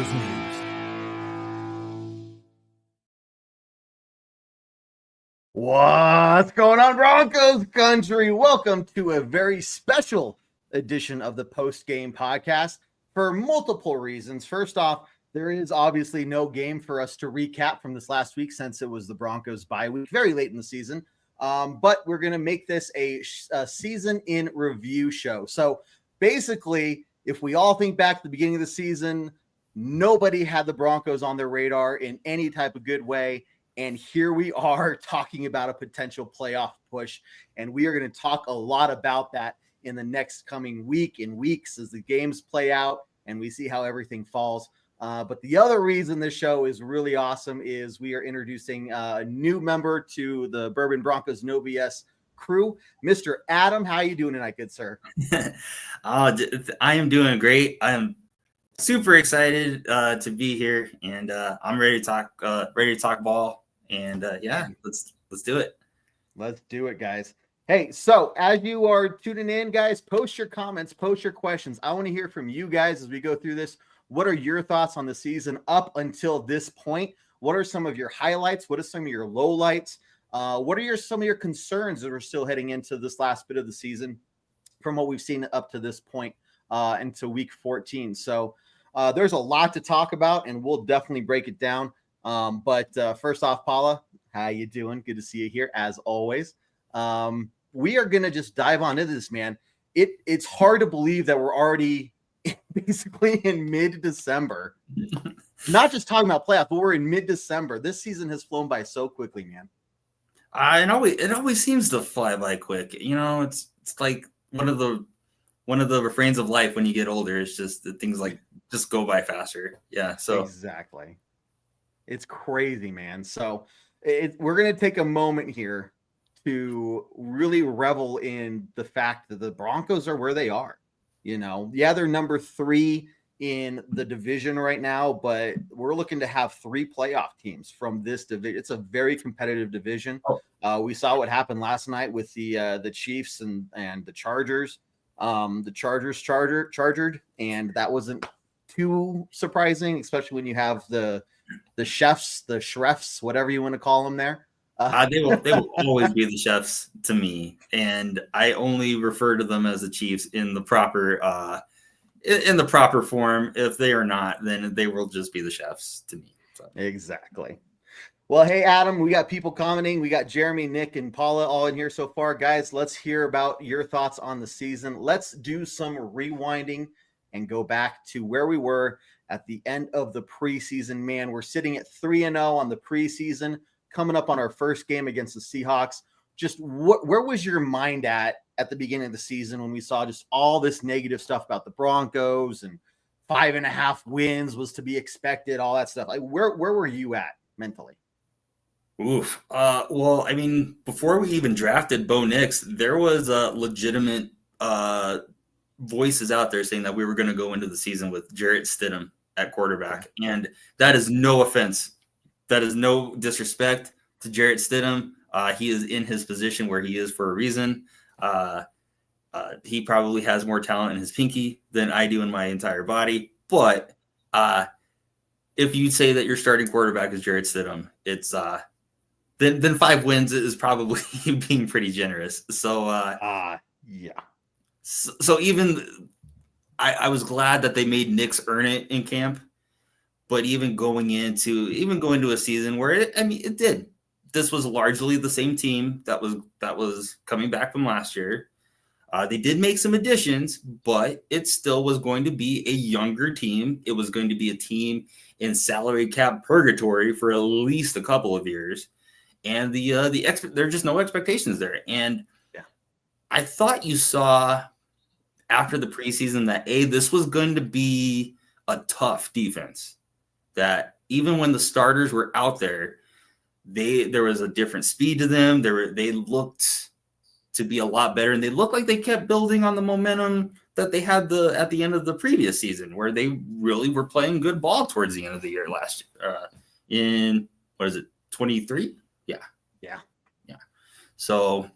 Broncos news. What's going on, Broncos country? Welcome to a very special edition of the post-game podcast for multiple reasons. First off, there is obviously no game for us to recap from this last week since it was the Broncos bye week, very late in the season. But we're going to make this a season in review show. So basically, if we all think back to the beginning of the season, nobody had the Broncos on their radar in any type of good way. And here we are talking about a potential playoff push. And we are going to talk a lot about that in the next coming week and weeks as the games play out and we see how everything falls. But the other reason this show is really awesome is we are introducing a new member to the Bourbon Broncos No BS crew, Mr. Adam. How are you doing tonight, good sir? I am doing great. I am super excited to be here, and I'm ready to talk ball. And yeah, let's do it. Let's do it, guys. Hey, so as you are tuning in, guys, post your comments, post your questions. I want to hear from you guys as we go through this. What are your thoughts on the season up until this point? What are some of your highlights? What are some of your lowlights? What are some of your concerns that we're still heading into this last bit of the season from what we've seen up to this point into week 14? So there's a lot to talk about, and we'll definitely break it down. But first off, Paula, how you doing? Good to see you here as always. We are going to just dive on into this, man. It's hard to believe that we're already basically in mid-December. Not just talking about playoffs, but we're in mid-December. This season has flown by so quickly, man. It always seems to fly by quick. You know, it's like one of the refrains of life when you get older. It's just that things like just go by faster. Yeah. So exactly. It's crazy, man. So we're going to take a moment here to really revel in the fact that the Broncos are where they are. You know, yeah, they're number 3 in the division right now, but we're looking to have 3 playoff teams from this division. It's a very competitive division. We saw what happened last night with the Chiefs and the Chargers. The Chargers chargered, and that wasn't too surprising, especially when you have the Schreffs, whatever you want to call them there. They will always be the chefs to me, and I only refer to them as the Chiefs in the proper form. If they are not, then they will just be the chefs to me. So. Exactly. Well, hey, Adam, we got people commenting. We got Jeremy, Nick, and Paula all in here so far. Guys, let's hear about your thoughts on the season. Let's do some rewinding and go back to where we were at the end of the preseason. Man, we're sitting at 3-0 on the preseason, coming up on our first game against the Seahawks. Just where was your mind at the beginning of the season when we saw just all this negative stuff about the Broncos and 5.5 wins was to be expected, all that stuff? Like, where were you at mentally? Oof. Well, I mean, before we even drafted Bo Nix, there was legitimate voices out there saying that we were going to go into the season with Jarrett Stidham at quarterback. And that is no offense. That is no disrespect to Jarrett Stidham. He is in his position where he is for a reason. He probably has more talent in his pinky than I do in my entire body. But if you say that your starting quarterback is Jarrett Stidham, it's then 5 wins is probably being pretty generous. So yeah. So even I was glad that they made Nix earn it in camp, but even going into a season where it did. This was largely the same team that was coming back from last year. They did make some additions, but it still was going to be a younger team. It was going to be a team in salary cap purgatory for at least a couple of years, and there are just no expectations there. And yeah. I thought you saw after the preseason that this was going to be a tough defense. That even when the starters were out there, there was a different speed to them. They looked to be a lot better, and they looked like they kept building on the momentum that they had at the end of the previous season, where they really were playing good ball towards the end of the year last year. In what is it, 23? Yeah. So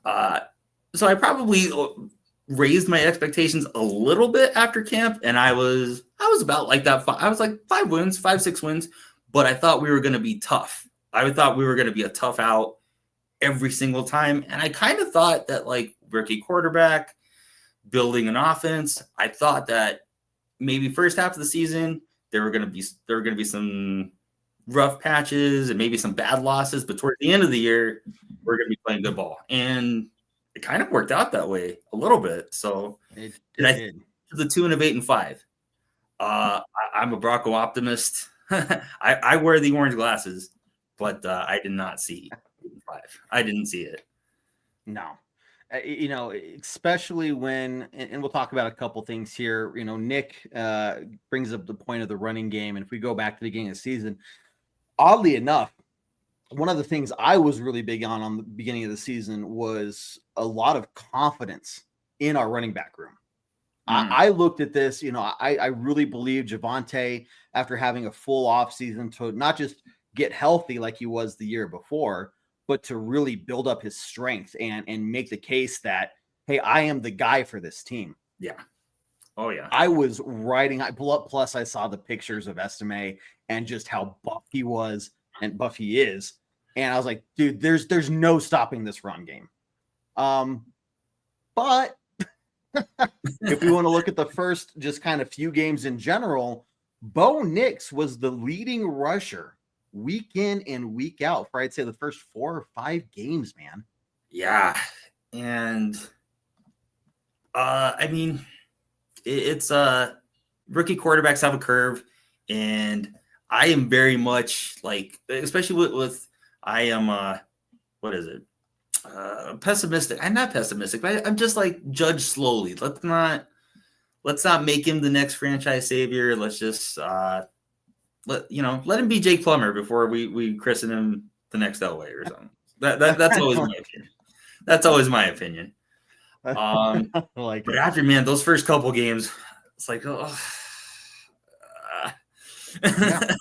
I probably raised my expectations a little bit after camp, and I was I was about like that. I was like 5 wins, 5, 6 wins, but I thought we were going to be tough. I thought we were going to be a tough out every single time. And I kind of thought that like rookie quarterback, building an offense, I thought that maybe first half of the season, there were going to be some rough patches and maybe some bad losses, but towards the end of the year, we're going to be playing good ball. And it kind of worked out that way a little bit. So it did. The tune of 8-5. I'm a Bronco optimist. I wear the orange glasses, but I did not see 8-5. I didn't see it. No. Especially when, and we'll talk about a couple things here. Nick brings up the point of the running game. And if we go back to the beginning of the season, oddly enough, one of the things I was really big on the beginning of the season was a lot of confidence in our running back room. I looked at this, I really believe Javonte, after having a full offseason, to not just get healthy like he was the year before, but to really build up his strength and make the case that, hey, I am the guy for this team. Yeah. Oh, yeah. I was riding. Plus, I saw the pictures of Estime and just how buff he was and buff he is. And I was like, dude, there's no stopping this run game. But if we want to look at the first just kind of few games in general, Bo Nix was the leading rusher week in and week out for, I'd say, the first 4 or 5 games, man. Yeah. And I mean, it's rookie quarterbacks have a curve, and I am very much like, especially with I am what is it? Pessimistic. I'm not pessimistic, but I'm just like, judge slowly. Let's not make him the next franchise savior. Let's just let him be Jake Plummer before we christen him the next Elway or something. That's always my opinion. That's always my opinion. But after, man, those first couple games, it's like, oh. Yeah.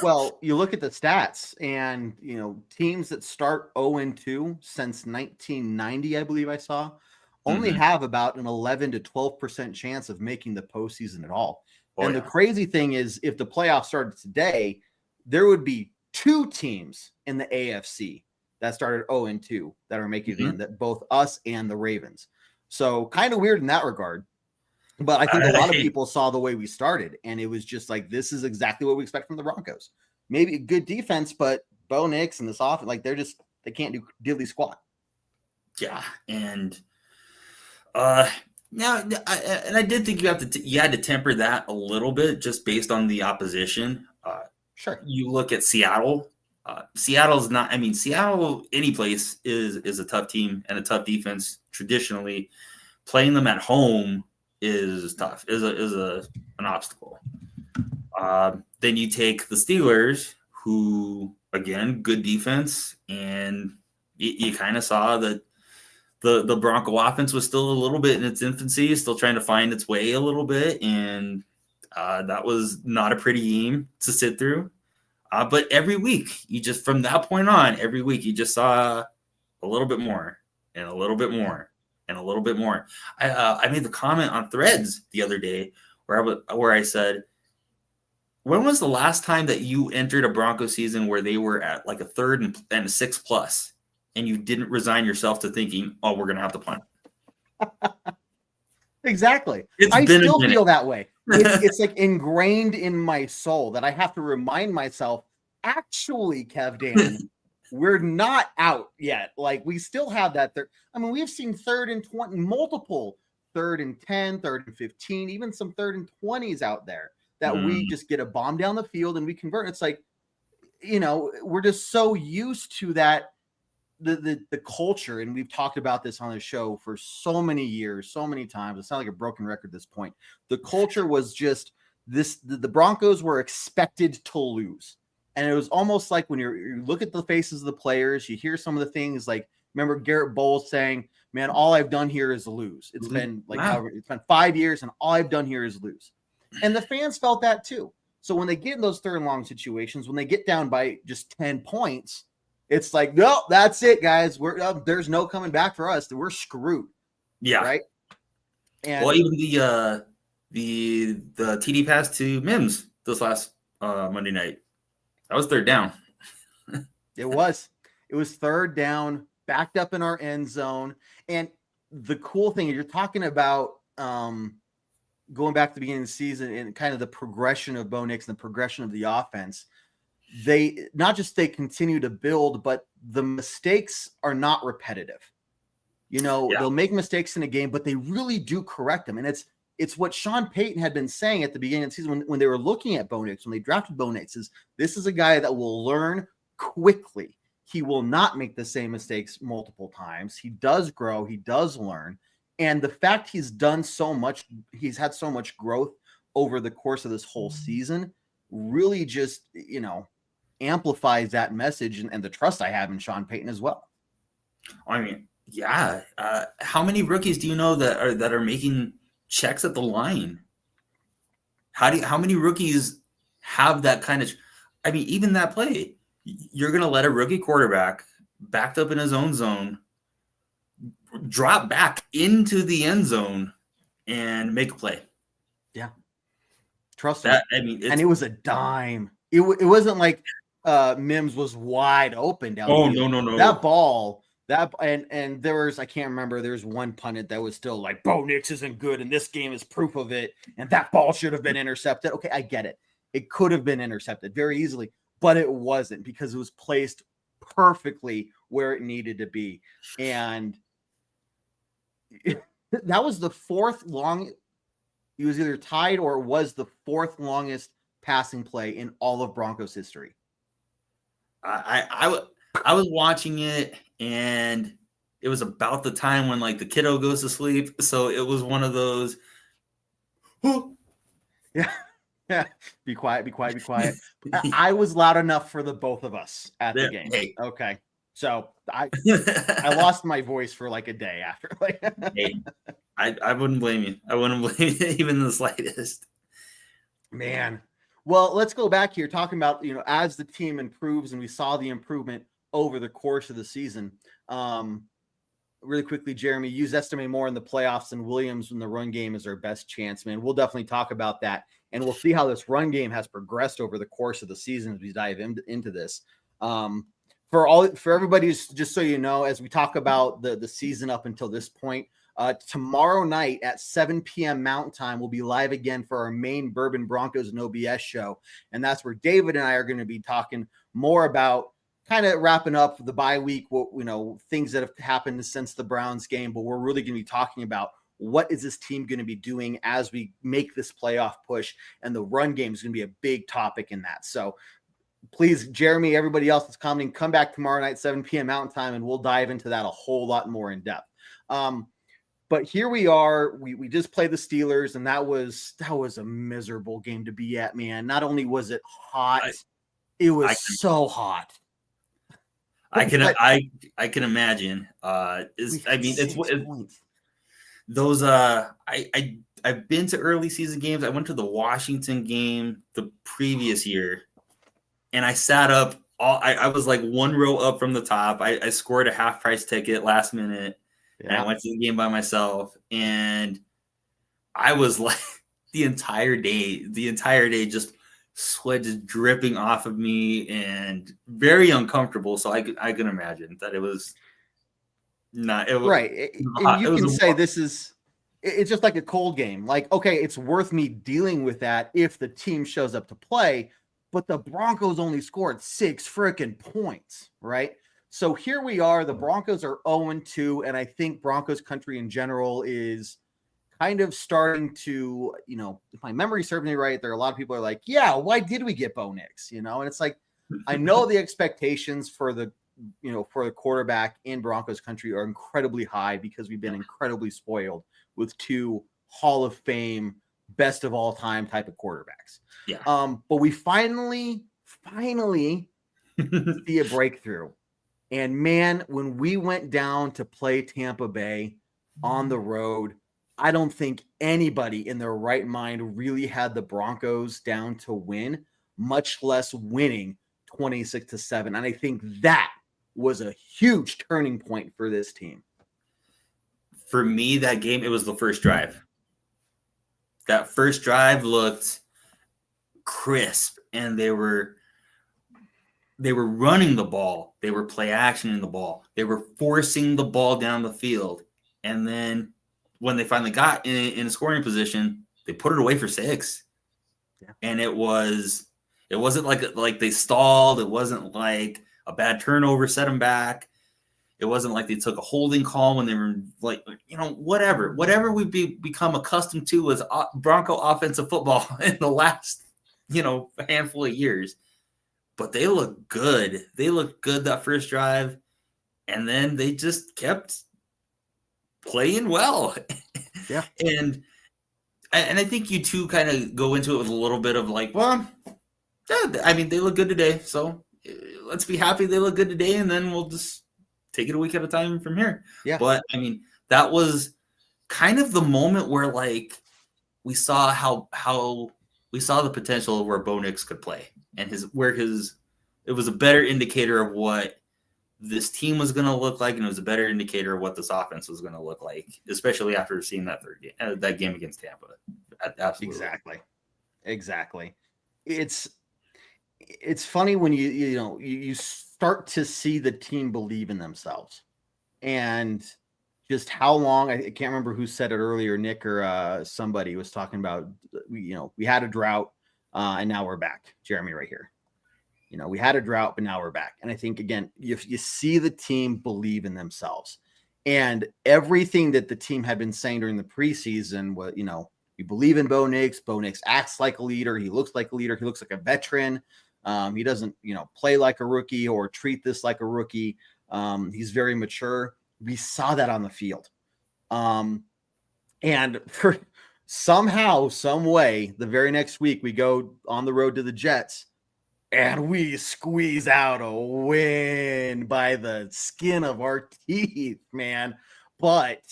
Well, you look at the stats, and teams that start 0-2 since 1990, I believe I saw, only have about an 11 to 12% chance of making the postseason at all. And the crazy thing is, if the playoffs started today, there would be 2 teams in the AFC that started 0-2 that are making it in, that both us and the Ravens. So kind of weird in that regard. But I think a lot of people saw the way we started, and it was just like, this is exactly what we expect from the Broncos. Maybe a good defense, but Bo Nix and this offense, like, they can't do diddly squat. Yeah, and I did think you had to temper that a little bit just based on the opposition. Sure. You look at Seattle. Seattle's not. I mean, Seattle, any place is a tough team and a tough defense traditionally. Playing them at home is tough, is an obstacle. Then you take the Steelers, who, again, good defense, and you kind of saw that the Bronco offense was still a little bit in its infancy, still trying to find its way a little bit, and that was not a pretty game to sit through. But every week, from that point on, every week you just saw a little bit more and a little bit more and a little bit more. I made the comment on Threads the other day where I said, when was the last time that you entered a Bronco season where they were at like a 3rd and a 6+, and you didn't resign yourself to thinking, oh, we're going to have to punt? Exactly. I still feel that way. It's like ingrained in my soul that I have to remind myself, actually, Kev Dan, we're not out yet. Like, we still have that third. I mean, we've seen 3rd and 20, multiple 3rd and 10, 3rd and 15, even some 3rd and 20s out there that we just get a bomb down the field and we convert. It's like, we're just so used to that, the culture. And we've talked about this on the show for so many years, so many times. It's not like a broken record at this point. The culture was just this, the Broncos were expected to lose. And it was almost like when you look at the faces of the players, you hear some of the things like, remember Garrett Bowles saying, man, all I've done here is lose. It's been like, it's been 5 years and all I've done here is lose. And the fans felt that too. So when they get in those 3rd and long situations, when they get down by just 10 points, it's like, no, that's it, guys. There's no coming back for us. We're screwed. Yeah. Right. And well, even the TD pass to Mims this last Monday night. That was third down. It was third down, backed up in our end zone. And the cool thing is you're talking about going back to the beginning of the season and kind of the progression of Bo Nix and the progression of the offense. They continue to build, but the mistakes are not repetitive. They'll make mistakes in a game, but they really do correct them. And it's what Sean Payton had been saying at the beginning of the season when they were looking at Bo Nix, when they drafted Bo Nix, is this is a guy that will learn quickly. He will not make the same mistakes multiple times. He does grow. He does learn. And the fact he's done so much, he's had so much growth over the course of this whole season really just, amplifies that message and the trust I have in Sean Payton as well. I mean, yeah. How many rookies do you know that are making checks at the line? How many rookies have that kind of? I mean, even that play, you're going to let a rookie quarterback backed up in his own zone drop back into the end zone and make a play. Yeah, trust that. me. I mean, and it was a dime. It wasn't like Mims was wide open down. Oh, no. That ball. And there was, I can't remember, there's one pundit that was still like, Bo Nix isn't good and this game is proof of it. And that ball should have been intercepted. Okay, I get it. It could have been intercepted very easily, but it wasn't because it was placed perfectly where it needed to be. And that was the fourth long. He was either tied or was the fourth longest passing play in all of Broncos history. I was watching it, and it was about the time when like the kiddo goes to sleep. So it was one of those. Yeah. Be quiet. I was loud enough for the both of us at the game. Hey. Okay. So I lost my voice for like a day after. Hey, I wouldn't blame you. I wouldn't blame you even the slightest. Man. Well, let's go back here talking about, as the team improves, and we saw the improvement over the course of the season. Really quickly, Jeremy, use Estime more in the playoffs and Williams in the run game is our best chance, man. We'll definitely talk about that. And we'll see how this run game has progressed over the course of the season as we dive into this. For everybody, just so you know, as we talk about the season up until this point, tomorrow night at 7 p.m. Mountain Time, we'll be live again for our main Bourbon Broncos and OBS show. And that's where David and I are going to be talking more about kind of wrapping up the bye week, things that have happened since the Browns game. But we're really going to be talking about what is this team going to be doing as we make this playoff push. And the run game is going to be a big topic in that. So please, Jeremy, everybody else that's commenting, come back tomorrow night, 7 p.m. Mountain Time, and we'll dive into that a whole lot more in depth. But here we are. We just played the Steelers, and that was a miserable game to be at, man. Not only was it hot, it was so hot. I can imagine. Those. I've been to early season games. I went to the Washington game the previous year, and I sat up. I was like one row up from the top. I scored a half price ticket last minute. Yeah. And I went to the game by myself, and I was like the entire day just sweat just dripping off of me and very uncomfortable. So I can imagine that it was not it was, right. And you can say it's just like a cold game. Like, okay, it's worth me dealing with that if the team shows up to play, but the Broncos only scored 6 freaking points, right? So here we are. The Broncos are 0-2, and I think Broncos country in general is kind of starting to, if my memory serves me right, there are a lot of people are like, yeah, why did we get Bo Nix? And it's like, I know the expectations for the quarterback in Broncos country are incredibly high because we've been incredibly spoiled with 2 Hall of Fame, best of all time type of quarterbacks. Yeah. But we finally see a breakthrough. And man, when we went down to play Tampa Bay on the road, I don't think anybody in their right mind really had the Broncos down to win, much less winning 26-7. And I think that was a huge turning point for this team. For me, that game, it was the first drive. that first drive looked crisp, and they were running the ball. They were play actioning the ball. They were forcing the ball down the field. And then when they finally got in a scoring position, they put it away for 6. Yeah. And it wasn't like they stalled. It wasn't like a bad turnover set them back. It wasn't like they took a holding call when they were like, whatever we've become accustomed to with Bronco offensive football in the last, handful of years. But they look good. They looked good that first drive. And then they just kept playing well. Yeah. And I think you two kind of go into it with a little bit of like, well, yeah, I mean, they look good today. So let's be happy they look good today. And then we'll just take it a week at a time from here. Yeah. But I mean, that was kind of the moment where like we saw how we saw the potential of where Bo Nix could play, and it was a better indicator of what this team was going to look like, and it was a better indicator of what this offense was going to look like, especially after seeing that third game, that game against Tampa. Absolutely. Exactly. It's funny when you start to see the team believe in themselves, and just how long, I can't remember who said it earlier, Nick or somebody was talking about, we had a drought and now we're back. Jeremy right here. We had a drought, but now we're back. And I think, again, you see the team believe in themselves, and everything that the team had been saying during the preseason was, we believe in Bo Nix. Bo Nix acts like a leader. He looks like a leader. He looks like a veteran. He doesn't, play like a rookie or treat this like a rookie. He's very mature. We saw that on the field. And for somehow, some way, the very next week we go on the road to the Jets and we squeeze out a win by the skin of our teeth, man. But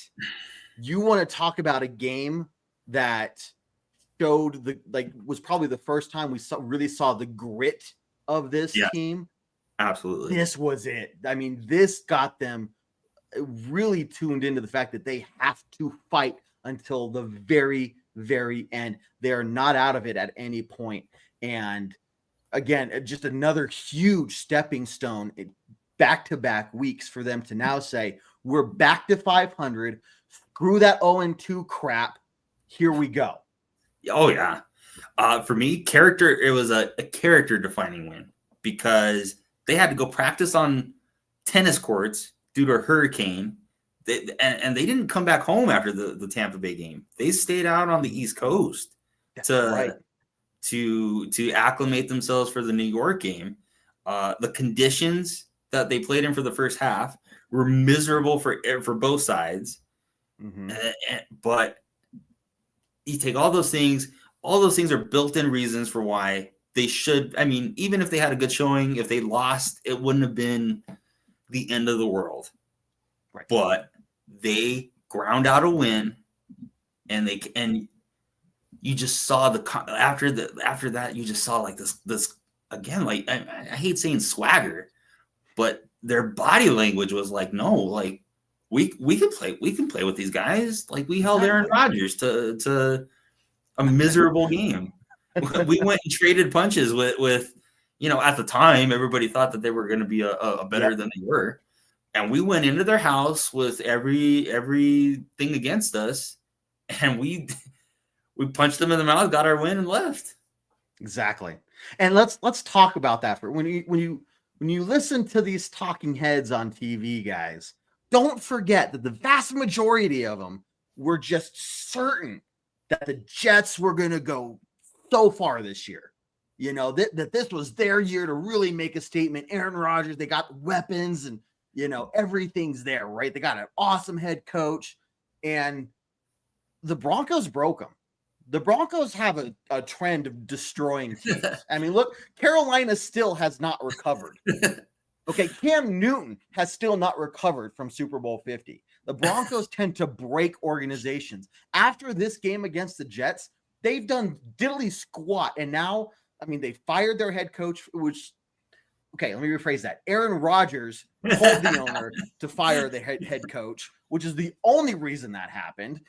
you want to talk about a game that showed was probably the first time we really saw the grit of this team. Absolutely. This was it. I mean, this got them really tuned into the fact that they have to fight until the very, very end. They're not out of it at any point. And again, just another huge stepping stone, back-to-back weeks for them to now say, we're back to 500. Screw that 0-2 crap. Here we go. Oh, yeah. For me, it was a character-defining win because they had to go practice on tennis courts due to a hurricane. And they didn't come back home after the Tampa Bay game. They stayed out on the East Coast to acclimate themselves for the New York game. The conditions that they played in for the first half were miserable for both sides. Mm-hmm. But you take all those things are built-in reasons for why they should. I mean, even if they had a good showing, if they lost, it wouldn't have been the end of the world. Right. But they ground out a win, and you just saw after that you just saw like this again, like I hate saying swagger, but their body language was like, no, like we can play with these guys. Like we held Aaron Rodgers to a miserable game. We went and traded punches with at the time everybody thought that they were going to be a better than they were. And we went into their house with everything against us, and we punched them in the mouth, got our win, and left. Exactly. And let's talk about that for when you listen to these talking heads on TV, guys. Don't forget that the vast majority of them were just certain that the Jets were going to go so far this year. That this was their year to really make a statement. Aaron Rodgers, they got weapons and everything's there, right? They got an awesome head coach, and the Broncos broke them. The Broncos have a trend of destroying teams. I mean, look, Carolina still has not recovered. Okay, Cam Newton has still not recovered from Super Bowl 50. The Broncos tend to break organizations. After this game against the Jets, they've done diddly squat, and now, I mean, they fired their head coach, which... Okay, let me rephrase that. Aaron Rodgers told the owner to fire the head coach, which is the only reason that happened.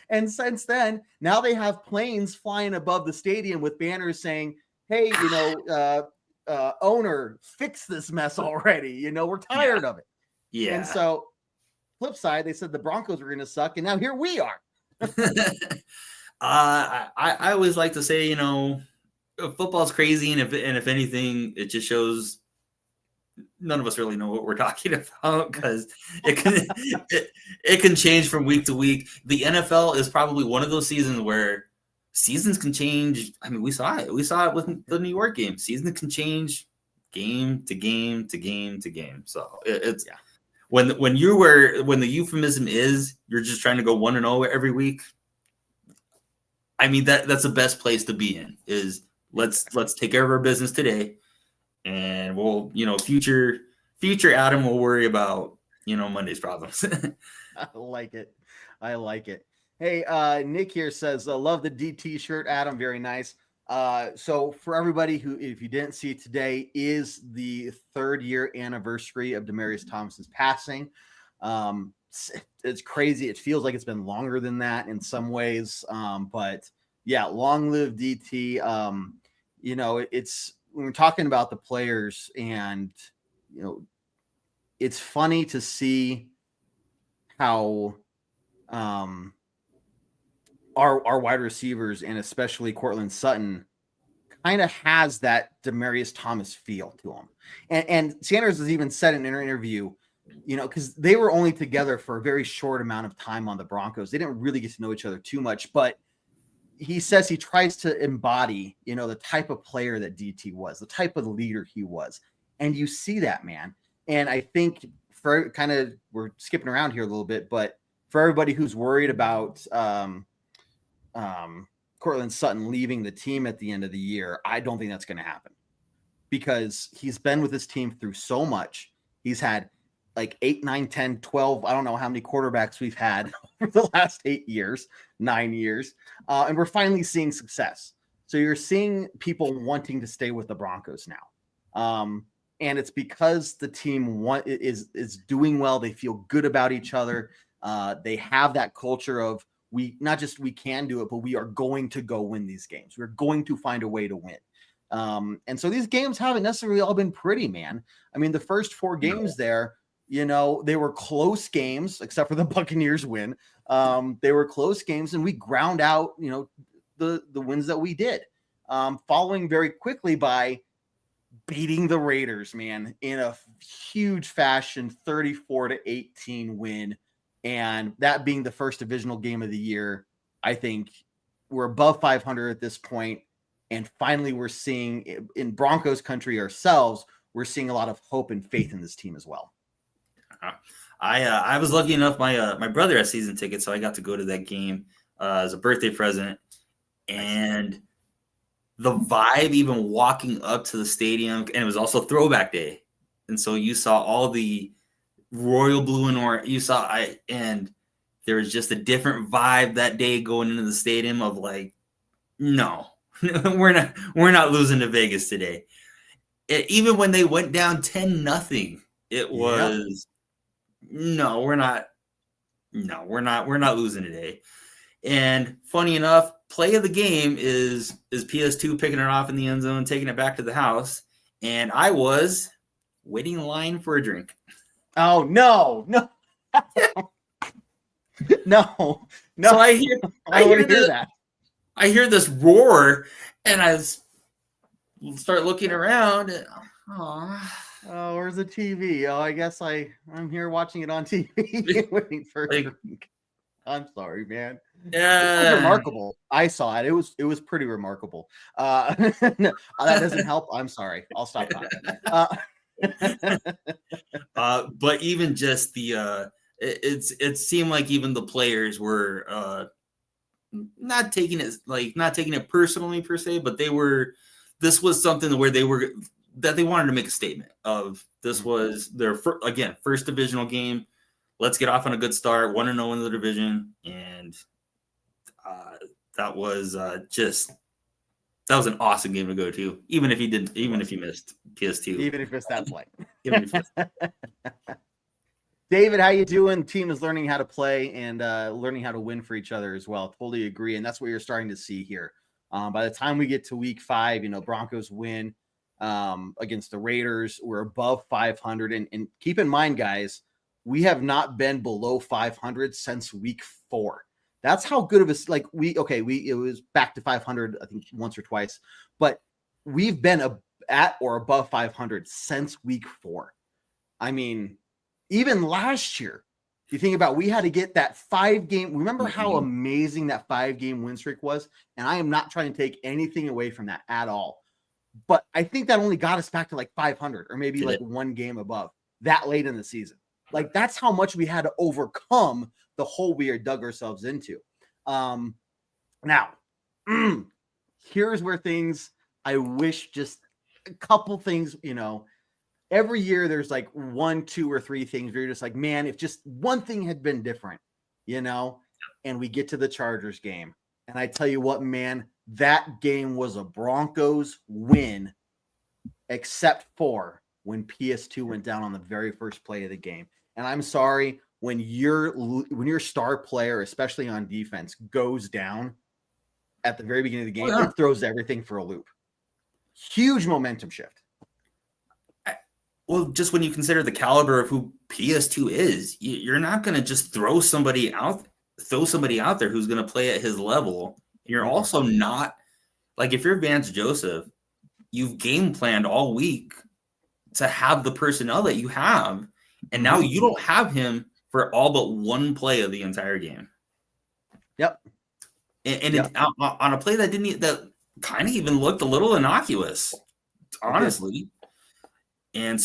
And since then, now they have planes flying above the stadium with banners saying, hey, owner, fix this mess already. We're tired of it. Yeah. And so, flip side, they said the Broncos were going to suck, and now here we are. I always like to say, football's crazy, and if anything, it just shows none of us really know what we're talking about, because it can change from week to week. The NFL is probably one of those seasons where seasons can change. I mean, we saw it with the New York game. Seasons can change game to game to game to game. So it's when the euphemism is you're just trying to go 1-0 every week. I mean, that's the best place to be in, is let's take care of our business today, and we'll, future Adam will worry about, Monday's problems. I like it. Hey, Nick here says, love the DT shirt, Adam. Very nice. So for everybody who, if you didn't see, today is the 3rd year anniversary of Demaryius Thomas's passing. It's crazy. It feels like it's been longer than that in some ways. But yeah, long live DT. It's, when we're talking about the players, and, it's funny to see how, our wide receivers, and especially Courtland Sutton, kind of has that Demaryius Thomas feel to him. And Sanders has even said in an interview, because they were only together for a very short amount of time on the Broncos. They didn't really get to know each other too much, but he says he tries to embody, the type of player that DT was, the type of leader he was. And you see that, man. And I think we're skipping around here a little bit, but for everybody who's worried about, Courtland Sutton leaving the team at the end of the year, I don't think that's going to happen, because he's been with his team through so much. He's had like 8, 9, 10, 12. I don't know how many quarterbacks we've had for the last 9 years. And we're finally seeing success. So you're seeing people wanting to stay with the Broncos now. And it's because the team is doing well. They feel good about each other. They have that culture of, we can do it, but we are going to go win these games. We're going to find a way to win. And so these games haven't necessarily all been pretty, man. I mean, the first 4 games there, they were close games, except for the Buccaneers win. They were close games, and we ground out, the wins that we did, following very quickly by beating the Raiders, man, in a huge fashion, 34-18 win. And that being the first divisional game of the year. I think we're above 500 at this point. And finally, we're seeing, in Broncos country ourselves, we're seeing a lot of hope and faith in this team as well. I was lucky enough. My brother has season tickets, so I got to go to that game as a birthday present. And the vibe, even walking up to the stadium, and it was also throwback day. And so you saw all the royal blue and orange. And there was just a different vibe that day going into the stadium of like, no, we're not losing to Vegas today. Even when they went down 10-0, it was no, we're not losing today. And funny enough, play of the game is PS2 picking it off in the end zone, taking it back to the house, and I was waiting in line for a drink. Oh, no. No. So I hear that. I hear this roar, and I start looking around. And, oh, where's the TV? Oh, I guess I'm here watching it on TV, waiting for a drink. I'm sorry, man. Yeah, it was remarkable. I saw it. It was pretty remarkable. No, that doesn't help. I'm sorry. I'll stop talking. But even just it seemed like even the players were not taking it personally per se, but this was something where they wanted to make a statement of this was their first divisional game. Let's get off on a good start, 1-0 in the division, and that was an awesome game to go to, even if you missed PS2, even if it's that play. David, how you doing? Team is learning how to play and learning how to win for each other as well. Totally agree, and that's what you're starting to see here. By the time we get to week 5, Broncos win against the Raiders. We're above 500, and keep in mind, guys, we have not been below 500 since week 4. That's how good of a it was back to 500, I think once or twice, but we've been at or above 500 since week 4. I mean, even last year, you think about, we had to get that 5-game. Remember how amazing that 5-game win streak was? And I am not trying to take anything away from that at all. But I think that only got us back to like 500 or maybe like 1 game above that late in the season. Like, that's how much we had to overcome the hole we dug ourselves into. Now, here's where things, I wish just a couple things, every year there's like 1, 2, or 3 things where you're just like, man, if just one thing had been different, and we get to the Chargers game. And I tell you what, man, that game was a Broncos win, except for when PS2 went down on the very first play of the game. And I'm sorry, when your star player, especially on defense, goes down at the very beginning of the game, it throws everything for a loop. Huge momentum shift. Well, just when you consider the caliber of who PS2 is, you're not going to just throw somebody out there who's going to play at his level. You're also not, like, if you're Vance Joseph, you've game planned all week to have the personnel that you have, and now you don't have him for all but one play of the entire game. Yep. And yep. On a play that kind of even looked a little innocuous, honestly. And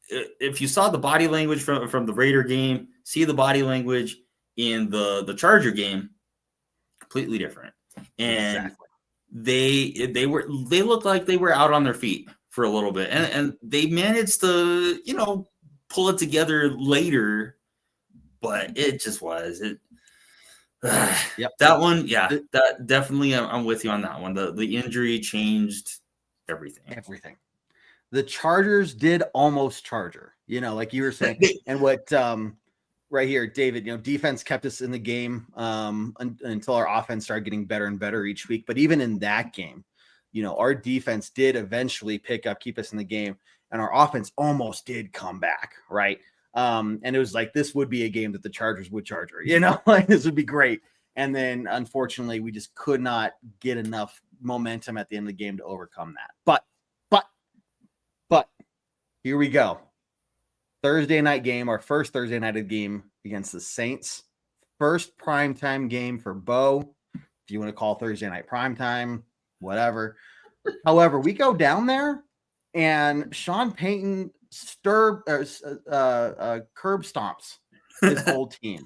if you saw the body language from the Raider game, see the body language in the Charger game, completely different. And exactly. they looked like they were out on their feet for a little bit, and they managed to pull it together later, but it just was it. Yep. That one, that definitely, I'm with you on that one. The injury changed everything. Everything. The Chargers did almost Charger, like you were saying, and what right here, David, defense kept us in the game until our offense started getting better and better each week. But even in that game, our defense did eventually keep us in the game, and our offense almost did come back, right? And it was like, this would be a game that the Chargers would Charger, like this would be great. And then unfortunately, we just could not get enough momentum at the end of the game to overcome that. But here we go. Thursday night game, our first Thursday night game against the Saints. First primetime game for Bo. If you want to call Thursday night primetime, whatever. However, we go down there and Sean Payton curb stomps his whole team.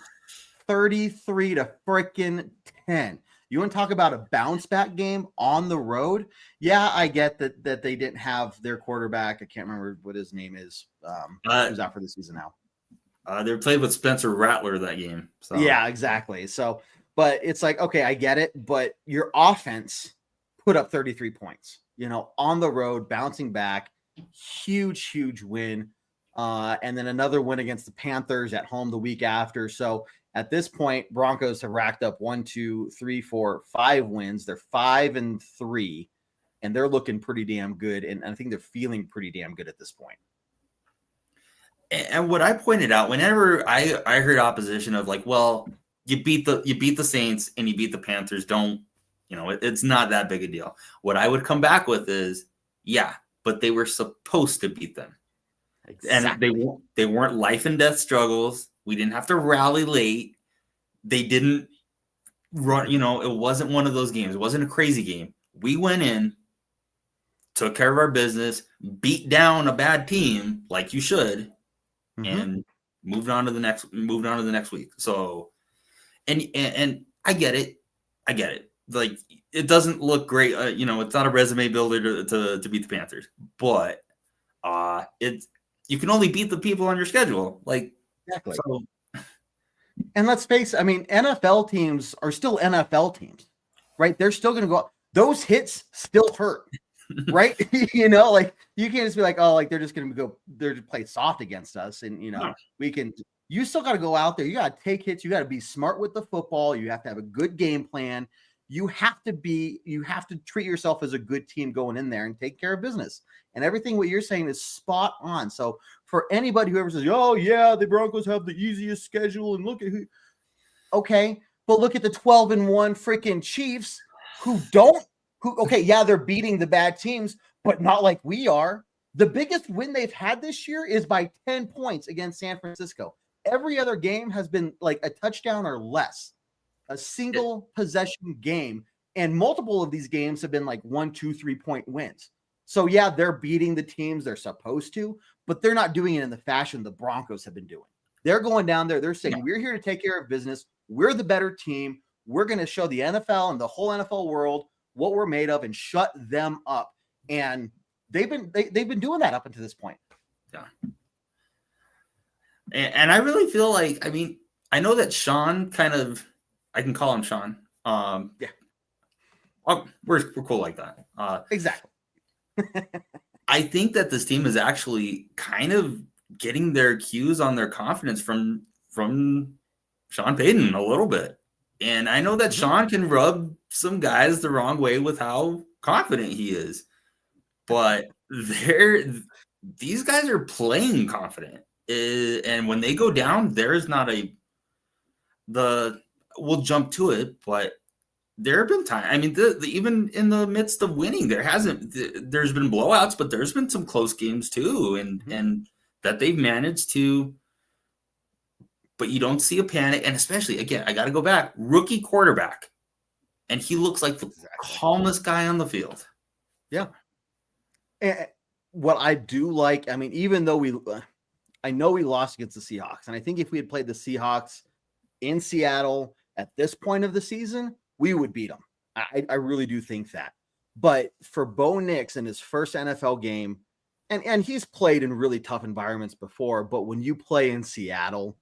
33 to freaking 10. You want to talk about a bounce back game on the road? Yeah, I get that they didn't have their quarterback. I can't remember what his name is. Who's out for the season now? They played with Spencer Rattler that game. So. Yeah, exactly. So, but it's like, okay, I get it. But your offense put up 33 points, on the road, bouncing back. Huge win. And then another win against the Panthers at home the week after. So at this point, Broncos have racked up 1, 2, 3, 4, 5 wins. They're 5-3, and they're looking pretty damn good. And I think they're feeling pretty damn good at this point. And what I pointed out, whenever I heard opposition of like, well, you beat the Saints and you beat the Panthers, it's not that big a deal. What I would come back with is, yeah, but they were supposed to beat them. Exactly. And they weren't life and death struggles. We didn't have to rally late. They didn't run, it wasn't one of those games. It wasn't a crazy game. We went in, took care of our business, beat down a bad team like you should, and moved on to the next week. So, and I get it. Like, it doesn't look great. It's not a resume builder to beat the Panthers, but you can only beat the people on your schedule. Like, exactly. So, and let's face it, NFL teams are still NFL teams, right? They're still going to go. Those hits still hurt. right? Like you can't just be like, oh, like they're just play soft against us, and we can. You still got to go out there. You got to take hits. You got to be smart with the football. You have to have a good game plan. You have to treat yourself as a good team going in there and take care of business. And everything what you're saying is spot on. So for anybody who ever says, oh yeah, the Broncos have the easiest schedule, and look at who, okay, but look at the 12-1 freaking Chiefs they're beating the bad teams, but not like we are. The biggest win they've had this year is by 10 points against San Francisco. Every other game has been like a touchdown or less, a single possession game. And multiple of these games have been like 1, 2, 3-point wins. So yeah, they're beating the teams they're supposed to, but they're not doing it in the fashion the Broncos have been doing. They're going down there. They're saying, we're here to take care of business. We're the better team. We're going to show the NFL and the whole NFL world what we're made of and shut them up. And they've been doing that up until this point. Yeah. And I really feel like, I mean, I know that Sean I can call him Sean. Yeah. We're cool like that. Exactly. I think that this team is actually kind of getting their cues on their confidence from Sean Payton a little bit. And I know that Sean can rub some guys the wrong way with how confident he is. But these guys are playing confident. And when they go down, there's not we'll jump to it, but there have been times. I mean, even in the midst of winning, there's been blowouts, but there's been some close games too, and that they've managed to. But you don't see a panic, and especially again, I got to go back, rookie quarterback, and he looks like the calmest guy on the field. Yeah. And what I do like, I mean, even though I know we lost against the Seahawks, and I think if we had played the Seahawks in Seattle at this point of the season, we would beat them. I really do think that. But for Bo Nix in his first NFL game, and he's played in really tough environments before, but when you play in Seattle,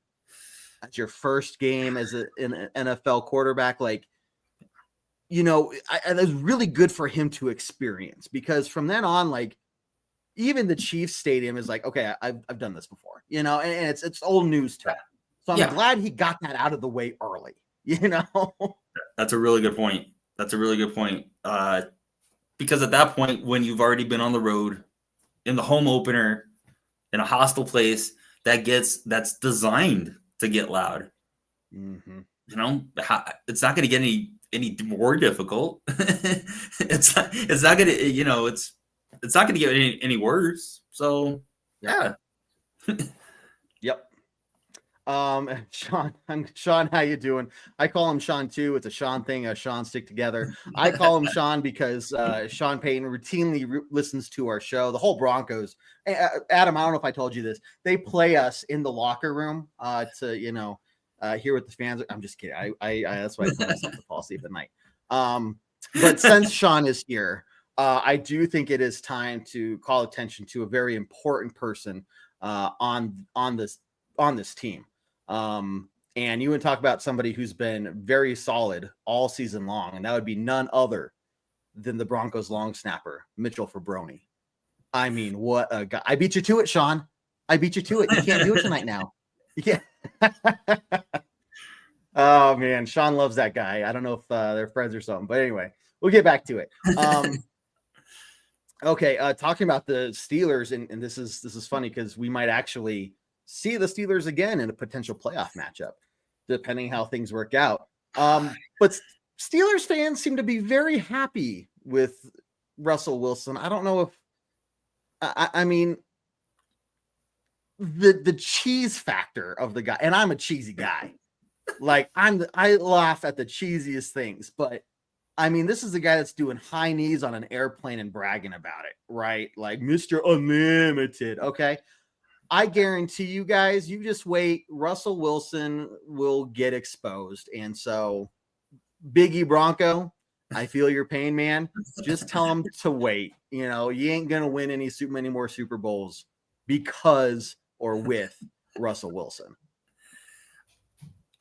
that's your first game as an NFL quarterback, like, it was really good for him to experience, because from then on, like, even the Chiefs stadium is like, okay, I've done this before, and it's old news to him. So I'm glad he got that out of the way early, That's a really good point. Because at that point, when you've already been on the road in the home opener in a hostile place that's designed to get loud, it's not going to get any more difficult. It's not going to, it's not going to get any worse. So yeah. Yep. Sean, how you doing? I call him Sean too. It's a Sean thing. Sean stick together. I call him Sean because Sean Payton routinely listens to our show. The whole Broncos. Adam, I don't know if I told you this. They play us in the locker room to hear what the fans are. I'm just kidding. I that's why I tell myself to fall asleep at night. But since Sean is here, I do think it is time to call attention to a very important person on this team. And you would talk about somebody who's been very solid all season long, and that would be none other than the Broncos long snapper, Mitchell Fabroni. I mean, what a guy. I beat you to it, Sean. I beat you to it. You can't do it tonight now. You can't. Oh, man. Sean loves that guy. I don't know if they're friends or something, but anyway, we'll get back to it. Okay, talking about the Steelers, and this is funny because we might actually see the Steelers again in a potential playoff matchup, depending how things work out. But Steelers fans seem to be very happy with Russell Wilson. I don't know if I mean the cheese factor of the guy, and I'm a cheesy guy. Like I laugh at the cheesiest things, but I mean, this is the guy that's doing high knees on an airplane and bragging about it, right? Like Mr. Unlimited. Okay. I guarantee you guys, you just wait. Russell Wilson will get exposed. And so, Biggie Bronco, I feel your pain, man. Just tell him to wait. You ain't going to win any more Super Bowls because or with Russell Wilson.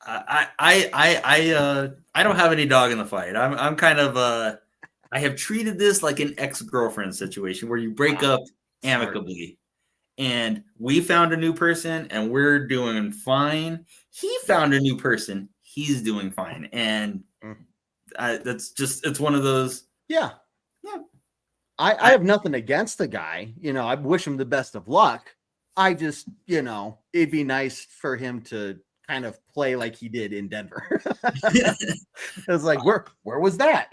I don't have any dog in the fight. I'm kind of I have treated this like an ex-girlfriend situation where you break up amicably. And we found a new person and we're doing fine. He found a new person. He's doing fine. And it's one of those. Yeah. I have nothing against the guy. I wish him the best of luck. I just, it'd be nice for him to kind of play like he did in Denver. It's like, where was that?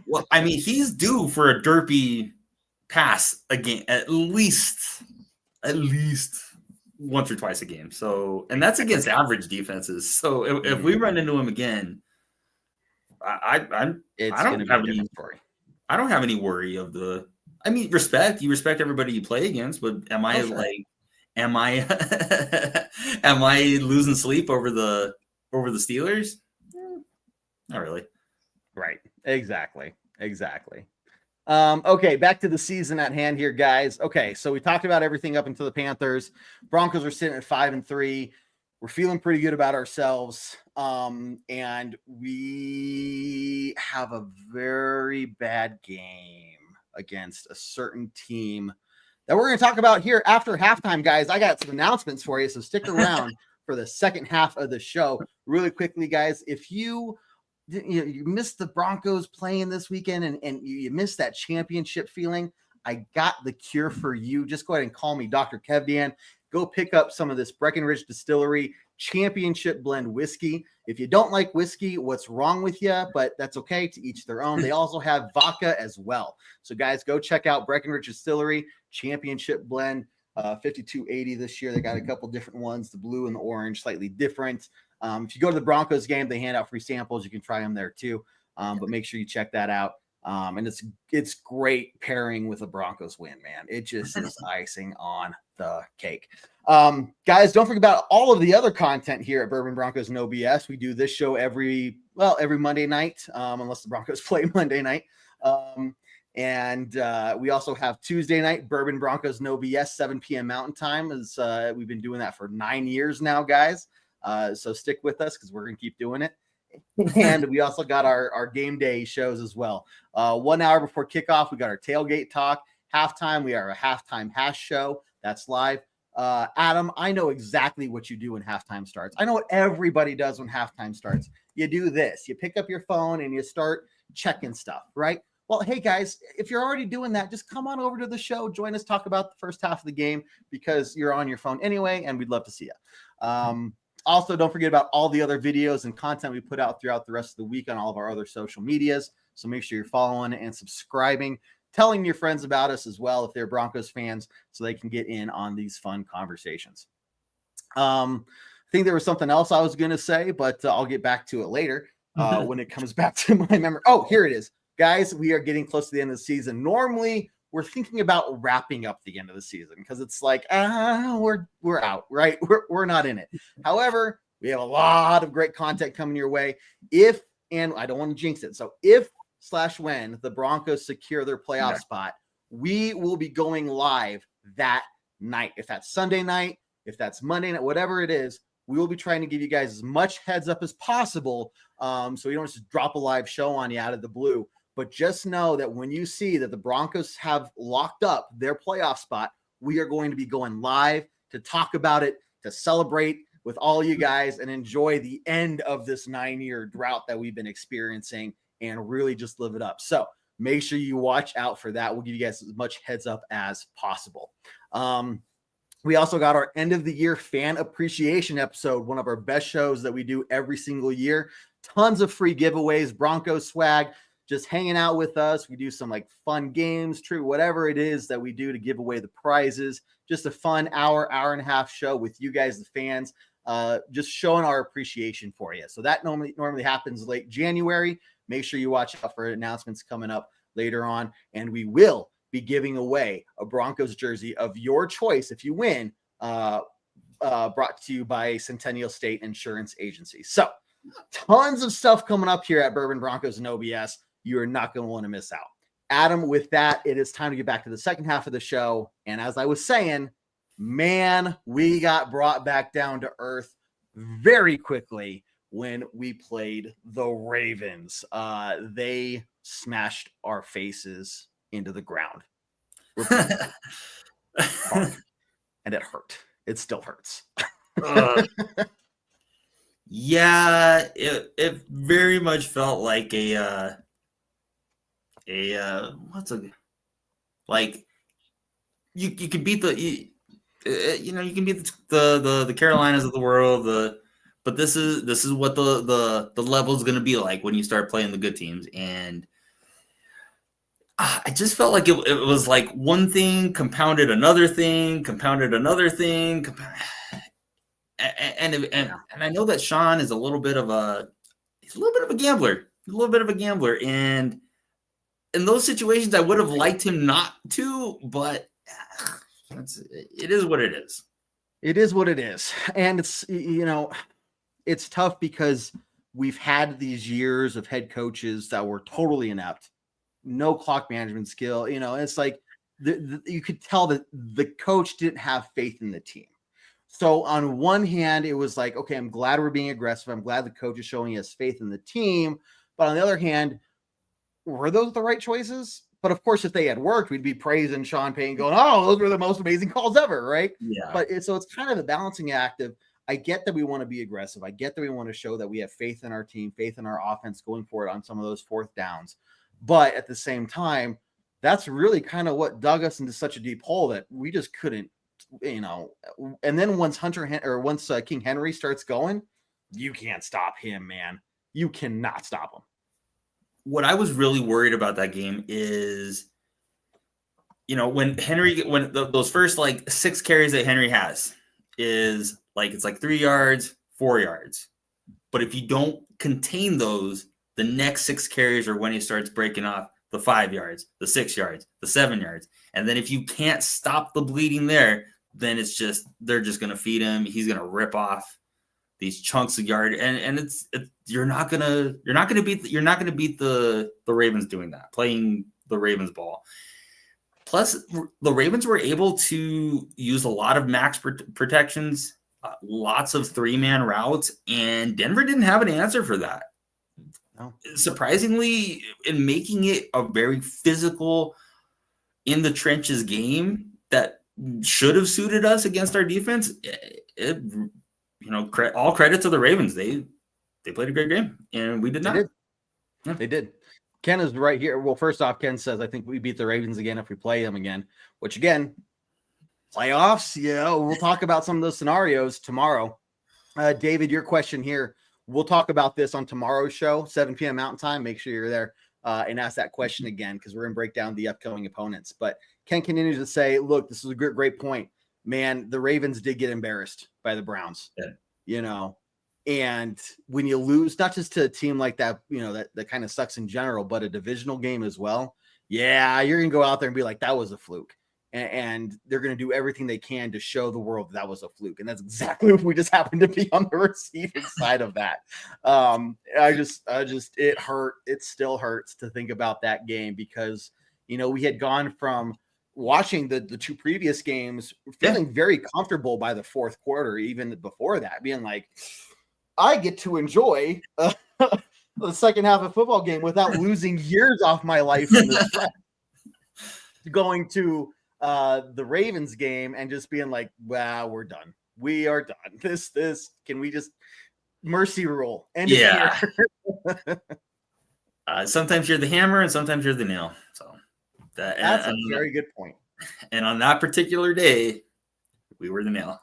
Well, I mean, he's due for a derpy pass again, at least once or twice a game. So, and that's against average defenses. So if we run into him again, I don't have any worry of the. I mean, respect. You respect everybody you play against, but am I losing sleep over the Steelers? Not really. Right. Exactly. Okay, back to the season at hand here, guys. Okay, so we talked about everything up until the Panthers. Broncos are sitting at 5-3. We're feeling pretty good about ourselves. And we have a very bad game against a certain team that we're going to talk about here after halftime, guys. I got some announcements for you, so stick around for the second half of the show. Really quickly, guys, if you missed the Broncos playing this weekend and you missed that championship feeling, I got the cure for you. Just go ahead and call me Dr. Kevdan. Go pick up some of this Breckenridge Distillery championship blend whiskey. If you don't like whiskey, what's wrong with you? But that's okay, to each their own. They also have vodka as well. So guys, go check out Breckenridge Distillery championship blend, 5280 this year. They got a couple different ones, the blue and the orange, slightly different. If you go to the Broncos game, they hand out free samples. You can try them there too. But make sure you check that out. And it's great pairing with a Broncos win, man. It just is icing on the cake. Guys, don't forget about all of the other content here at Bourbon Broncos No BS. We do this show every Monday night, unless the Broncos play Monday night. And we also have Tuesday night, Bourbon Broncos No BS, 7 p.m. Mountain Time. We've been doing that for 9 years now, guys. So stick with us because we're going to keep doing it. And we also got our game day shows as well. 1 hour before kickoff, we got our tailgate talk. Halftime, we are a halftime hash show. That's live. Adam, I know exactly what you do when halftime starts. I know what everybody does when halftime starts. You do this. You pick up your phone and you start checking stuff, right? Well, hey, guys, if you're already doing that, just come on over to the show. Join us, talk about the first half of the game because you're on your phone anyway, and we'd love to see you. Also, don't forget about all the other videos and content we put out throughout the rest of the week on all of our other social medias. So make sure you're following and subscribing, telling your friends about us as well if they're Broncos fans so they can get in on these fun conversations. I think there was something else I was going to say, but I'll get back to it later when it comes back to my memory. Oh, here it is. Guys, we are getting close to the end of the season. Normally, we're thinking about wrapping up the end of the season because it's like, we're out, right? We're not in it. However, we have a lot of great content coming your way. And I don't want to jinx it. So when the Broncos secure their playoff spot, we will be going live that night. If that's Sunday night, if that's Monday night, whatever it is, we will be trying to give you guys as much heads up as possible. So we don't just drop a live show on you out of the blue. But just know that when you see that the Broncos have locked up their playoff spot, we are going to be going live to talk about it, to celebrate with all you guys and enjoy the end of this 9-year drought that we've been experiencing and really just live it up. So make sure you watch out for that. We'll give you guys as much heads up as possible. We also got our end of the year fan appreciation episode, one of our best shows that we do every single year. Tons of free giveaways, Broncos swag, just hanging out with us. We do some like fun games, whatever it is that we do to give away the prizes. Just a fun hour and a half show with you guys, the fans, just showing our appreciation for you. So that normally happens late January. Make sure you watch out for announcements coming up later on. And we will be giving away a Broncos jersey of your choice if you win, brought to you by Centennial State Insurance Agency. So tons of stuff coming up here at Bourbon Broncos and OBS. You are not going to want to miss out. Adam, with that, it is time to get back to the second half of the show. And as I was saying, man, we got brought back down to earth very quickly when we played the Ravens. They smashed our faces into the ground. Hard. And it hurt. It still hurts. Yeah, it very much felt like like you can beat you can beat the Carolinas of the world, but this is what the level is going to be like when you start playing the good teams. And I just felt like it was like one thing compounded another thing, and I know that Sean is a little bit of a gambler, and in those situations I would have liked him not to, but it is what it is. It is what it is. And it's tough because we've had these years of head coaches that were totally inept, no clock management skill. It's like you could tell that the coach didn't have faith in the team. So on one hand, it was like, okay, I'm glad we're being aggressive. I'm glad the coach is showing us faith in the team. But on the other hand, were those the right choices? But of course, if they had worked, we'd be praising Sean Payton going, oh, those were the most amazing calls ever, right? Yeah. But so it's kind of a balancing act of, I get that we want to be aggressive. I get that we want to show that we have faith in our team, faith in our offense going for it on some of those fourth downs. But at the same time, that's really kind of what dug us into such a deep hole that we just couldn't, and then once King Henry starts going, you can't stop him, man. You cannot stop him. What I was really worried about that game is, when those first like 6 carries that Henry has is like, it's like 3 yards, 4 yards. But if you don't contain those, the next 6 carries are when he starts breaking off the 5 yards, the 6 yards, the 7 yards. And then if you can't stop the bleeding there, then they're just going to feed him. He's going to rip off these chunks of yard, and you're not gonna beat the Ravens doing that, playing the Ravens ball. Plus, the Ravens were able to use a lot of max protections, lots of 3-man routes, and Denver didn't have an answer for that. No. Surprisingly, in making it a very physical, in the trenches game that should have suited us against our defense, all credit to the Ravens. They played a great game, and we did not. They did. Ken is right here. Well, first off, Ken says, I think we beat the Ravens again if we play them again, which again, playoffs. Yeah, we'll talk about some of those scenarios tomorrow. David, your question here. We'll talk about this on tomorrow's show, 7 p.m. Mountain Time. Make sure you're there and ask that question again, because we're going to break down the upcoming opponents. But Ken continues to say, look, this is a great point. Man, the Ravens did get embarrassed by the Browns, and when you lose, not just to a team like that, that kind of sucks in general, but a divisional game as well. Yeah, you're going to go out there and be like, that was a fluke. And they're going to do everything they can to show the world that was a fluke. And that's exactly what we just happened to be on the receiving side of that. It hurt. It still hurts to think about that game because, we had gone from watching the 2 previous games, feeling very comfortable by the fourth quarter, even before that, being like, I get to enjoy the second half of a football game without losing years off my life in the stretch. Going to the Ravens game and just being like, wow, we're done. We are done. This, can we just mercy rule? And sometimes you're the hammer and sometimes you're the nail. So that's a very good point. And on that particular day, we were the nail.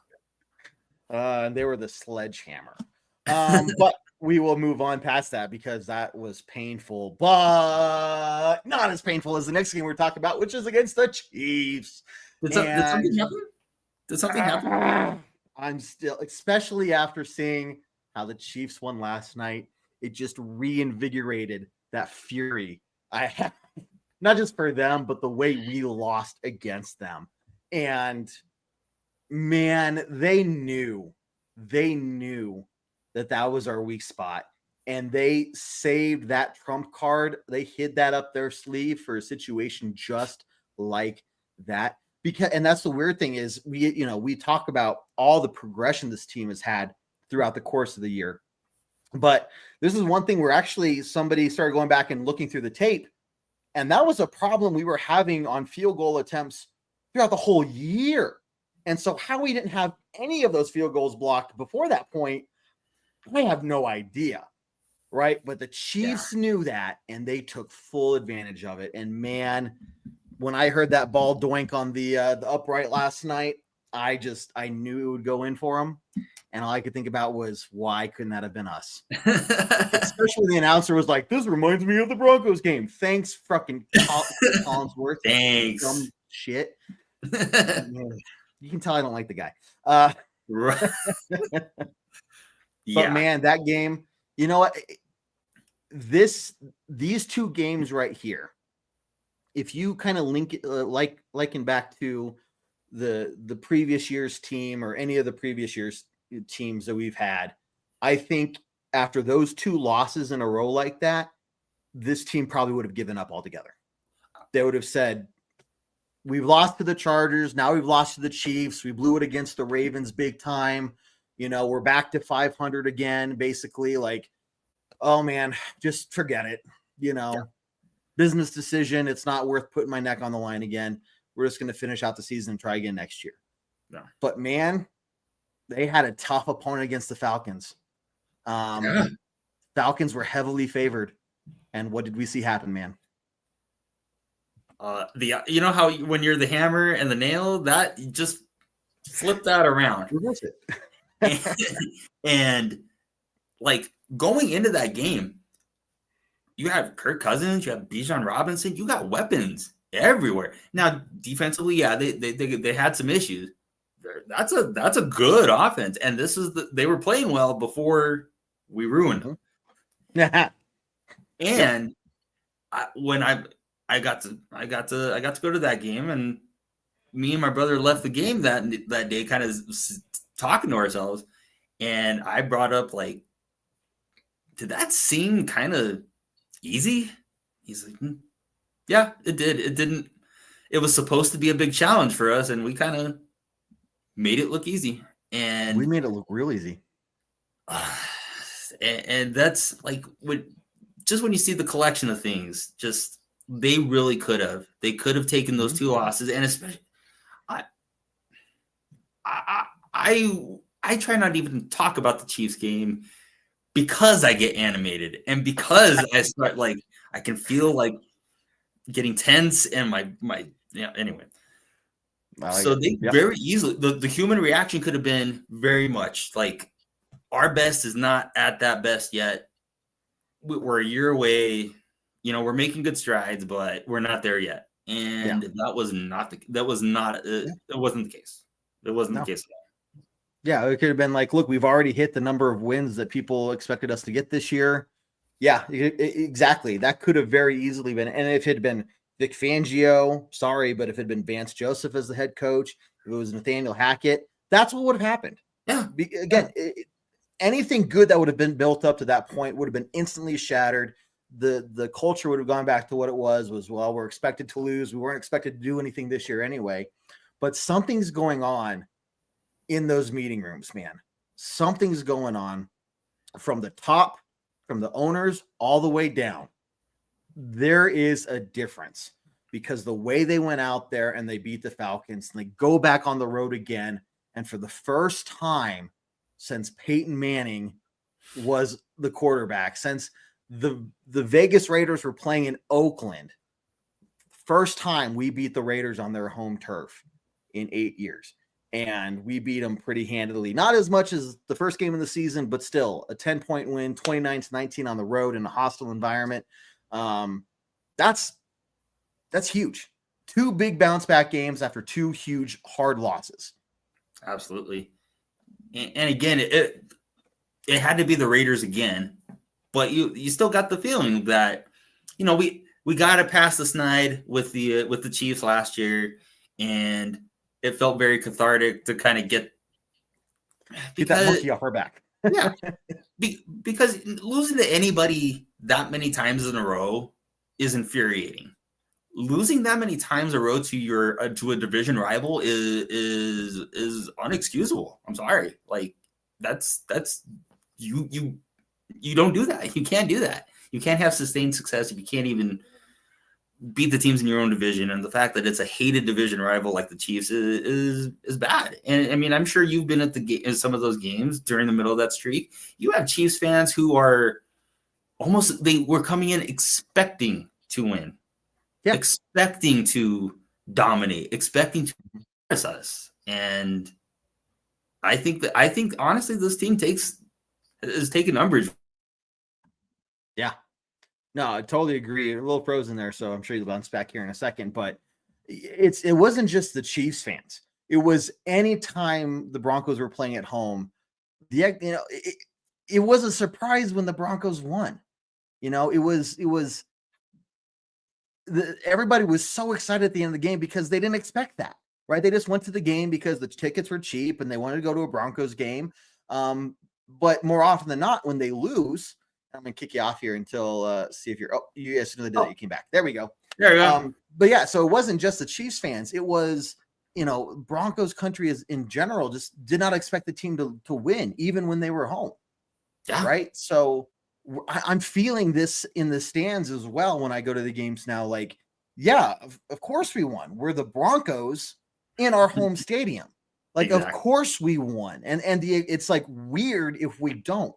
And they were the sledgehammer. But we will move on past that because that was painful, but not as painful as the next game we're talking about, which is against the Chiefs. Did something happen? Did something happen? I'm still, especially after seeing how the Chiefs won last night, it just reinvigorated that fury I have, not just for them, but the way we lost against them. And man, they knew that was our weak spot, and they saved that trump card. They hid that up their sleeve for a situation just like that. And that's the weird thing is we talk about all the progression this team has had throughout the course of the year. But this is one thing where actually somebody started going back and looking through the tape, and that was a problem we were having on field goal attempts throughout the whole year. And so how we didn't have any of those field goals blocked before that point, I have no idea. Right. But the Chiefs knew that, and they took full advantage of it. And man, when I heard that ball doink on the upright last night, I knew it would go in for them. And all I could think about was, why couldn't that have been us? Especially the announcer was like, "This reminds me of the Broncos game." Thanks, fucking Collinsworth. Thanks. Dumb shit. You can tell I don't like the guy. Right. But man, that game, you know what? These two games right here, if you kind of link it, liken back to the previous year's team or any of the previous year's teams that we've had, I think after those two losses in a row like that, this team probably would have given up altogether. They would have said, "We've lost to the Chargers. Now we've lost to the Chiefs. We blew it against the Ravens big time. You know, we're back to 500 again." Basically, like, oh man, just forget it. You know, business decision. It's not worth putting my neck on the line again. We're just going to finish out the season and try again next year. No. But man, they had a tough opponent against the Falcons. Falcons were heavily favored. And what did we see happen, man? You know how when you're the hammer and the nail, that you just flip that around. Reverse it. and like going into that game, you have Kirk Cousins, you have Bijan Robinson, you got weapons everywhere. Now defensively, yeah, they had some issues. That's a good offense, and this is they were playing well before we ruined them. And when I got to go to that game, and me and my brother left the game that day, kind of talking to ourselves, and I brought up like, did that seem kind of easy? He's like, yeah, it did. It didn't. It was supposed to be a big challenge for us, and we kind of made it look easy. And we made it look real easy. And that's like when you see the collection of things, just they really could have. They could have taken those two losses, and especially I try not to even talk about the Chiefs game because I get animated and because I start like I can feel like getting tense and my anyway. So they very easily the human reaction could have been very much like our best is not at that best yet. We're a year away. You know, we're making good strides, but we're not there yet. And that wasn't the case. It wasn't the case at all. Yeah, it could have been like, look, we've already hit the number of wins that people expected us to get this year. Yeah, exactly. That could have very easily been. And if it had been Vic Fangio, sorry, but if it had been Vance Joseph as the head coach, if it was Nathaniel Hackett, that's what would have happened. Yeah. Anything good that would have been built up to that point would have been instantly shattered. The culture would have gone back to what it was, well, we're expected to lose. We weren't expected to do anything this year anyway. But something's going on in those meeting rooms, man. Something's going on from the top, from the owners all the way down. There is a difference because the way they went out there and they beat the Falcons and they go back on the road again. And for the first time since Peyton Manning was the quarterback, since the Vegas Raiders were playing in Oakland, first time we beat the Raiders on their home turf in 8 years. And we beat them pretty handily. Not as much as the first game of the season, but still a 10-point win, 29-19 on the road in a hostile environment. That's huge. 2 big bounce back games after 2 huge hard losses. Absolutely. And again, it had to be the Raiders again, but you still got the feeling that, you know, we got to pass the snide with the Chiefs last year, and it felt very cathartic to kind of get that monkey off our back. Yeah, because losing to anybody that many times in a row is infuriating. Losing that many times in a row to a division rival is unexcusable. I'm sorry, like that's you You don't do that. You can't do that. You can't have sustained success if you can't even beat the teams in your own division. And the fact that it's a hated division rival like the Chiefs is bad. And I mean, I'm sure you've been at in some of those games during the middle of that streak. You have Chiefs fans who are they were coming in expecting to win, expecting to dominate, expecting to impress us. And I think honestly, this team is taking umbrage. Yeah. No, I totally agree. A little frozen there, so I'm sure you'll bounce back here in a second. But it wasn't just the Chiefs fans. It was any time the Broncos were playing at home. It was a surprise when the Broncos won. Everybody was so excited at the end of the game because they didn't expect that, right? They just went to the game because the tickets were cheap and they wanted to go to a Broncos game. But more often than not, when they lose, I'm going to kick you off here until see if you guys did that. You came back. There we go. There we go. But yeah, so it wasn't just the Chiefs fans. It was, Broncos country is in general just did not expect the team to win, even when they were home. Yeah. Right. So I'm feeling this in the stands as well when I go to the games now. Like, yeah, of course we won. We're the Broncos in our home stadium. Like, exactly. Of course we won. And it's like weird if we don't.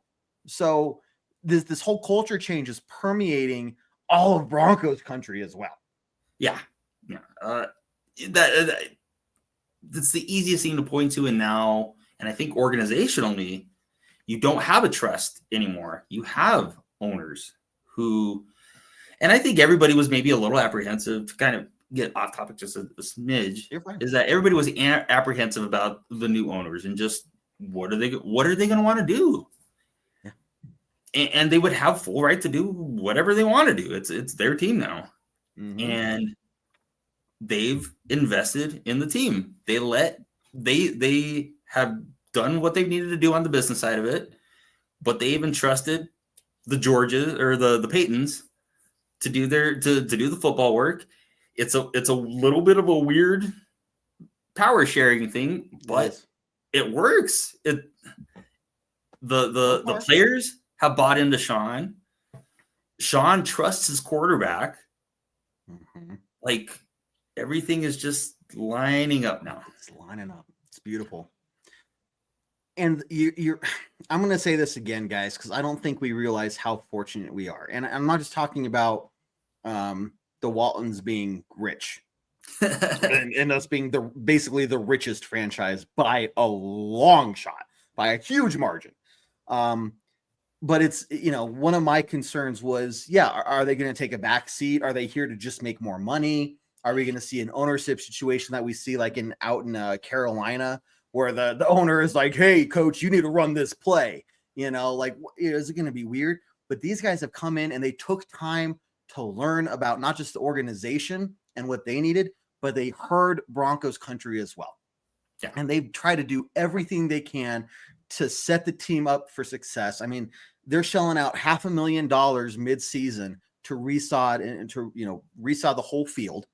So this whole culture change is permeating all of Broncos country as well. Yeah. That's the easiest thing to point to. And I think organizationally, you don't have a trust anymore. You have owners who, and I think everybody was maybe a little apprehensive to kind of get off topic just a smidge, is that everybody was apprehensive about the new owners and just what are they going to want to do? Yeah. And they would have full right to do whatever they want to do. It's their team now. Mm-hmm. And they've invested in the team. They have done what they've needed to do on the business side of it, but they even trusted the Georges or the Paytons to do to do the football work. It's a little bit of a weird power sharing thing, but it works. The players have bought into Sean. Sean trusts his quarterback. Mm-hmm. Like everything is just lining up now. It's lining up. It's beautiful. And I'm going to say this again, guys, because I don't think we realize how fortunate we are. And I'm not just talking about the Waltons being rich and us being basically the richest franchise by a long shot, by a huge margin. But it's, one of my concerns was, are they going to take a back seat? Are they here to just make more money? Are we going to see an ownership situation that we see like out in Carolina, where the owner is like, hey, coach, you need to run this play, is it going to be weird? But these guys have come in and they took time to learn about not just the organization and what they needed, but they heard Broncos country as well. Yeah. And they've tried to do everything they can to set the team up for success. I mean, they're shelling out $500,000 mid-season to resod and to, resod the whole field,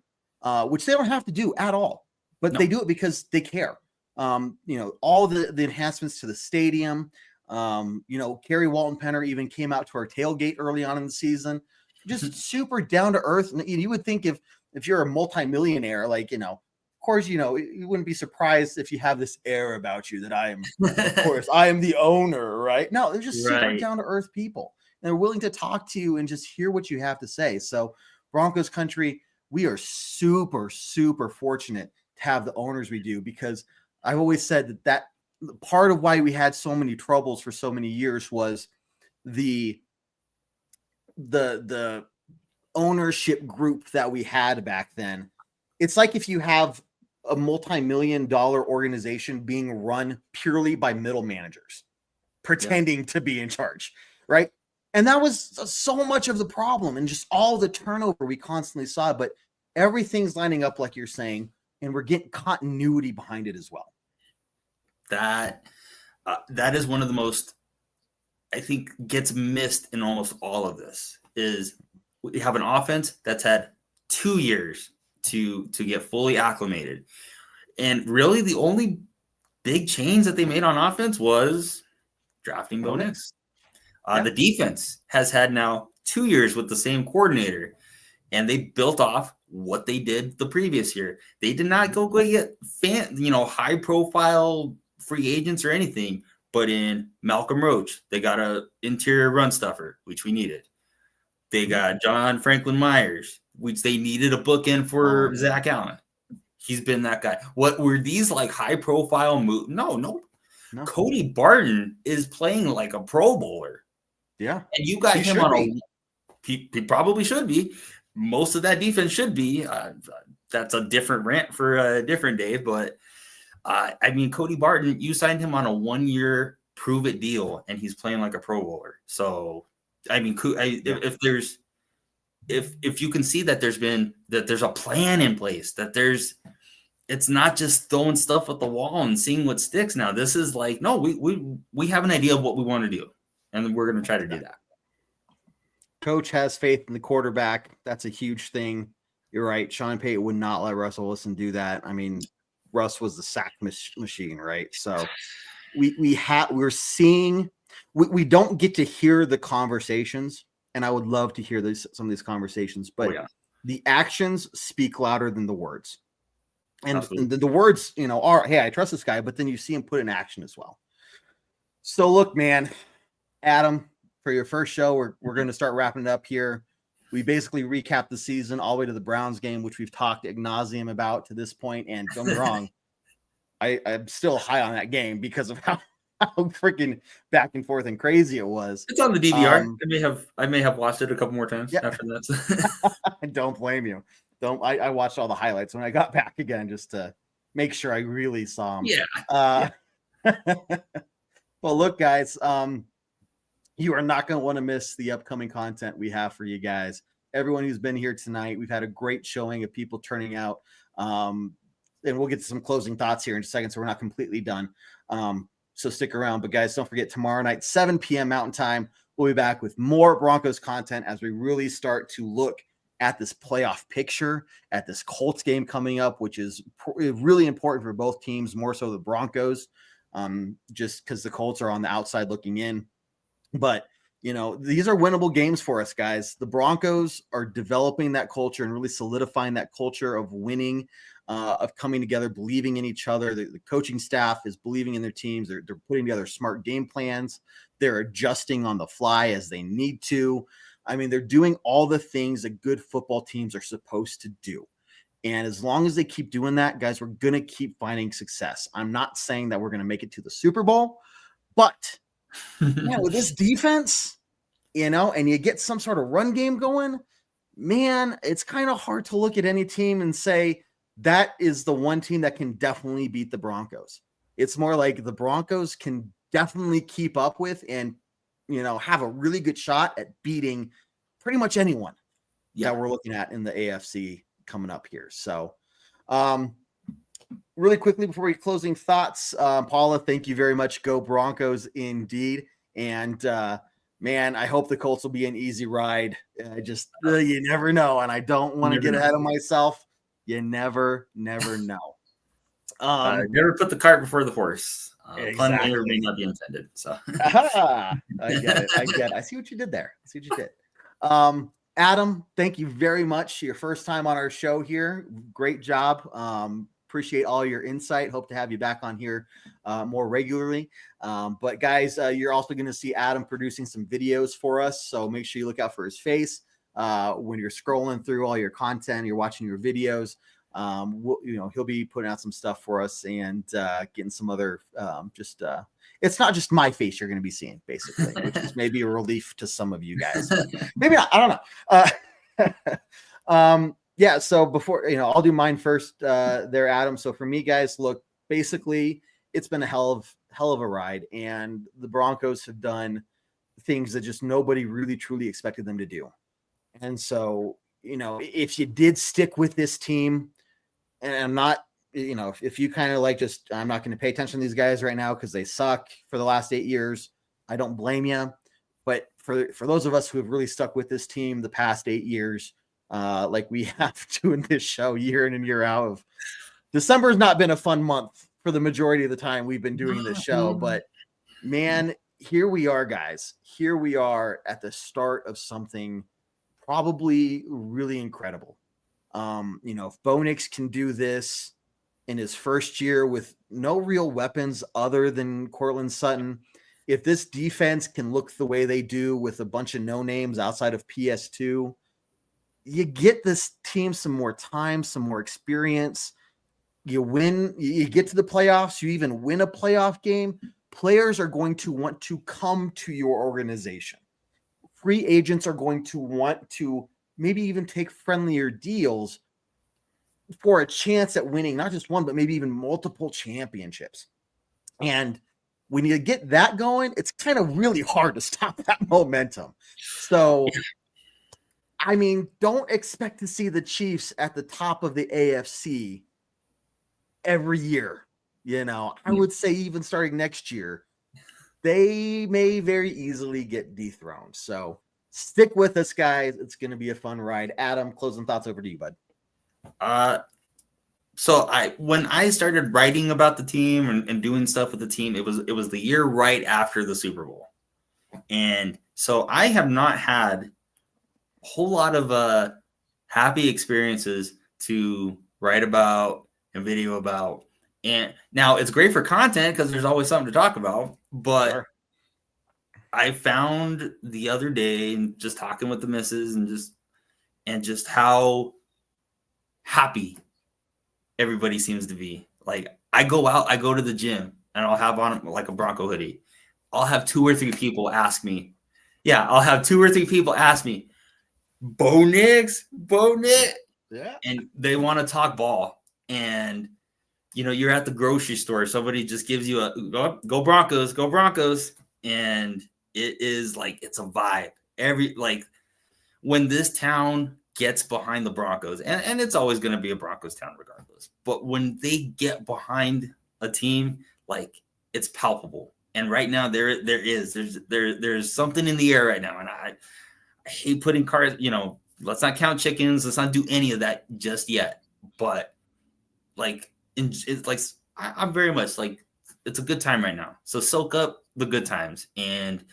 which they don't have to do at all, but they do it because they care. All the enhancements to the stadium, Kerry Walton Penner even came out to our tailgate early on in the season, just super down to earth. And you would think if you're a multimillionaire, of course, you wouldn't be surprised if you have this air about you that I am, of course, I am the owner, right? No, they're just super down to earth people. And they're willing to talk to you and just hear what you have to say. So Broncos country, we are super, super fortunate to have the owners we do, because I've always said that part of why we had so many troubles for so many years was the ownership group that we had back then. It's like if you have a multi-million-dollar organization being run purely by middle managers pretending to be in charge, right? And that was so much of the problem and just all the turnover we constantly saw. But everything's lining up like you're saying, and we're getting continuity behind it as well. That is one of the most, I think, gets missed in almost all of this, is we have an offense that's had 2 years to get fully acclimated. And really the only big change that they made on offense was drafting Bo Nix. The defense has had now 2 years with the same coordinator, and they built off what they did the previous year. They did not go get high profile free agents or anything, but in Malcolm Roach, they got a interior run stuffer, which we needed. They got John Franklin Myers, which they needed a bookend for Zach Allen. He's been that guy. What were these like high profile moves? No. Cody Barton is playing like a Pro Bowler. Yeah. And you got him on he probably should be. Most of that defense should be. That's a different rant for a different day. But Cody Barton, you signed him on a 1-year prove it deal, and he's playing like a Pro Bowler. So, if you can see that there's a plan in place, it's not just throwing stuff at the wall and seeing what sticks. Now, this is like, no, we have an idea of what we want to do, and we're going to try to do that. Coach has faith in the quarterback. That's a huge thing. You're right. Sean Payton would not let Russell Wilson do that. I mean, Russ was the sack machine, right? So we're seeing, we don't get to hear the conversations, and I would love to hear some of these conversations, but the actions speak louder than the words. And the words, are, hey, I trust this guy, but then you see him put in action as well. So look, man, Adam, for your first show, we're going to start wrapping it up here. We basically recapped the season all the way to the Browns game, which we've talked ad nauseum about to this point. And don't get me wrong, I'm still high on that game because of how freaking back and forth and crazy it was. It's on the DVR. I may have watched it a couple more times after that. Don't blame you. I watched all the highlights when I got back again just to make sure I really saw them. Well, look, guys, you are not going to want to miss the upcoming content we have for you guys. Everyone who's been here tonight, we've had a great showing of people turning out. And we'll get to some closing thoughts here in a second, so we're not completely done. So stick around. But guys, don't forget, tomorrow night, 7 p.m. Mountain Time, we'll be back with more Broncos content as we really start to look at this playoff picture, at this Colts game coming up, which is really important for both teams, more so the Broncos, just because the Colts are on the outside looking in. But, these are winnable games for us, guys. The Broncos are developing that culture and really solidifying that culture of winning, of coming together, believing in each other. The coaching staff is believing in their teams. They're putting together smart game plans. They're adjusting on the fly as they need to. I mean, they're doing all the things that good football teams are supposed to do. And as long as they keep doing that, guys, we're going to keep finding success. I'm not saying that we're going to make it to the Super Bowl, but with this defense, and you get some sort of run game going, man, it's kind of hard to look at any team and say that is the one team that can definitely beat the Broncos. It's more like the Broncos can definitely keep up with and, have a really good shot at beating pretty much anyone that we're looking at in the AFC coming up here. So, really quickly before we closing thoughts, Paula, thank you very much. Go Broncos indeed. And man, I hope the Colts will be an easy ride. You never know. And I don't want to get ahead of myself. You never know. Never put the cart before the horse. Exactly. Pun may or may not be intended. So I get it. I see what you did there. Adam, thank you very much. Your first time on our show here. Great job. Appreciate all your insight. Hope to have you back on here more regularly. But guys, you're also going to see Adam producing some videos for us. So make sure you look out for his face when you're scrolling through all your content, you're watching your videos. He'll be putting out some stuff for us and getting some other it's not just my face you're going to be seeing, basically, which is maybe a relief to some of you guys. Maybe not. I don't know. So before, I'll do mine first there, Adam. So for me, guys, look, basically it's been a hell of a ride, and the Broncos have done things that just nobody really truly expected them to do. And so, if you did stick with this team, and I'm not, if you kind of like I'm not going to pay attention to these guys right now because they suck for the last 8 years, I don't blame you. But for those of us who have really stuck with this team the past 8 years, like we have doing this show year in and year out, December has not been a fun month for the majority of the time we've been doing this show. But man, here we are, guys. Here we are at the start of something probably really incredible. If Bo Nix can do this in his first year with no real weapons other than Cortland Sutton, if this defense can look the way they do with a bunch of no names outside of PS2, you get this team some more time, some more experience. You win, you get to the playoffs, you even win a playoff game. Players are going to want to come to your organization. Free agents are going to want to maybe even take friendlier deals for a chance at winning not just one, but maybe even multiple championships. And when you get that going, it's kind of really hard to stop that momentum. So, I mean, don't expect to see the Chiefs at the top of the AFC every year. I would say even starting next year, they may very easily get dethroned. So stick with us, guys. It's going to be a fun ride. Adam, closing thoughts over to you, bud. So when I started writing about the team and doing stuff with the team, it was the year right after the Super Bowl. And so I have not had a whole lot of happy experiences to write about and video about. And now it's great for content because there's always something to talk about. But sure. I found the other day, and just talking with the missus and just how happy everybody seems to be. Like, I go to the gym and I'll have on like a Bronco hoodie. I'll have 2 or 3 people ask me. Yeah, I'll have 2 or 3 people ask me, Bo Nix. Yeah. And they want to talk ball. And you're at the grocery store. Somebody just gives you a go Broncos. And it is like, it's a vibe. When this town gets behind the Broncos, and it's always going to be a Broncos town regardless, but when they get behind a team, like, it's palpable. And right now there's something in the air right now. And I hate putting cards, let's not count chickens. Let's not do any of that just yet. But it's like, I'm very much like, it's a good time right now. So soak up the good times. And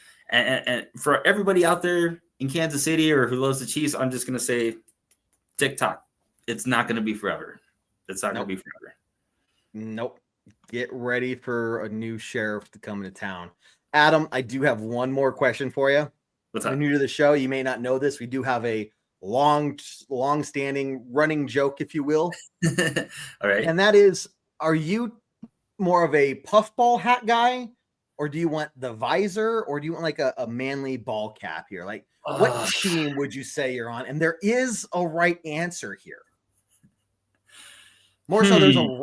for everybody out there in Kansas City or who loves the Chiefs, I'm just going to say TikTok. It's not going to be forever. It's not going to be forever. Nope. Get ready for a new sheriff to come into town. Adam, I do have one more question for you. What's up? If you're new to the show, you may not know this. We do have a long-standing running joke, if you will. All right. And that is, are you more of a puffball hat guy, or do you want the visor, or do you want like a manly ball cap here? Like, what team would you say you're on? And there is a right answer here. More so,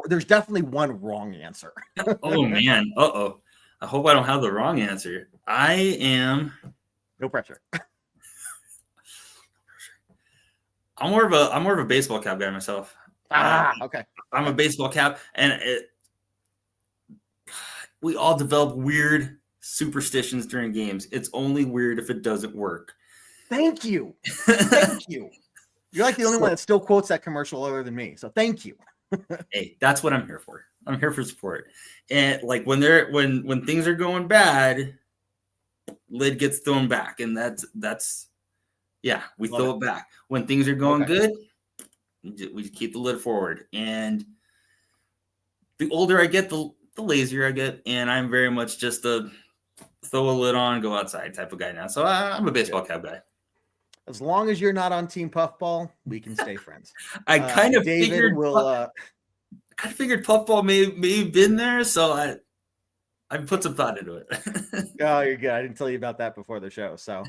there's definitely one wrong answer. Oh, man. Uh-oh. I hope I don't have the wrong answer. I am... No pressure. I'm more of a baseball cap guy myself. Okay. I'm a baseball cap, and we all develop weird superstitions during games. It's only weird if it doesn't work. Thank you. Thank you. You're like the only one that still quotes that commercial other than me. So thank you. Hey, that's what I'm here for. I'm here for support. And like when things are going bad, lid gets thrown back, and that's we throw it back. When things are going good, we keep the lid forward. And the older I get, the lazier I get, and I'm very much just a throw a lid on, go outside type of guy now. So I'm a baseball cap guy. As long as you're not on Team Puffball, we can stay friends. I kind of figured Puffball may have been there, so I put some thought into it. Oh, you're good. I didn't tell you about that before the show. So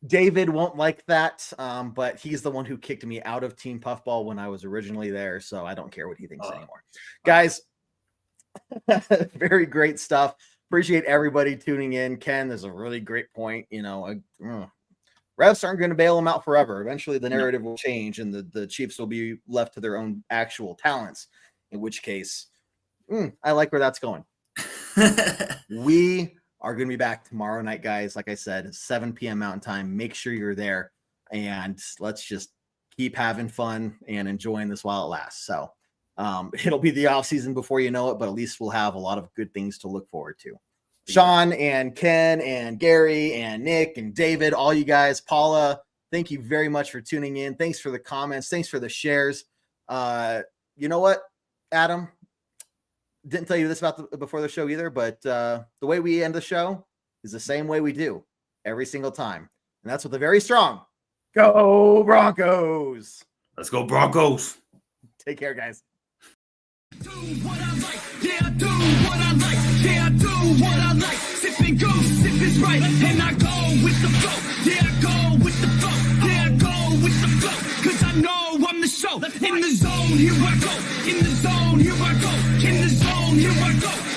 David won't like that, but he's the one who kicked me out of Team Puffball when I was originally there, so I don't care what he thinks anymore. Guys, very great stuff. Appreciate everybody tuning in. Ken, there's a really great point. Refs aren't going to bail them out forever. Eventually, the narrative will change, and the Chiefs will be left to their own actual talents, in which case, I like where that's going. We are going to be back tomorrow night, guys. Like I said, 7 p.m. Mountain Time. Make sure you're there, and let's just keep having fun and enjoying this while it lasts. So it'll be the off season before you know it, but at least we'll have a lot of good things to look forward to. Sean and Ken and Gary and Nick and David, all you guys, Paula, thank you very much for tuning in. Thanks for the comments. Thanks for the shares. You know what, Adam? Didn't tell you this before the show either, but the way we end the show is the same way we do every single time. And that's with a very strong Go Broncos. Let's go Broncos. Take care, guys. Do what I like, yeah, I do what I like, yeah, I do what I like. Sipping goose, sip is right, and I go with the flow, yeah, I go with the flow, yeah, I go with the flow, cause I know I'm the show. In the zone, here I go, in the zone, here I go, in the zone, here I go.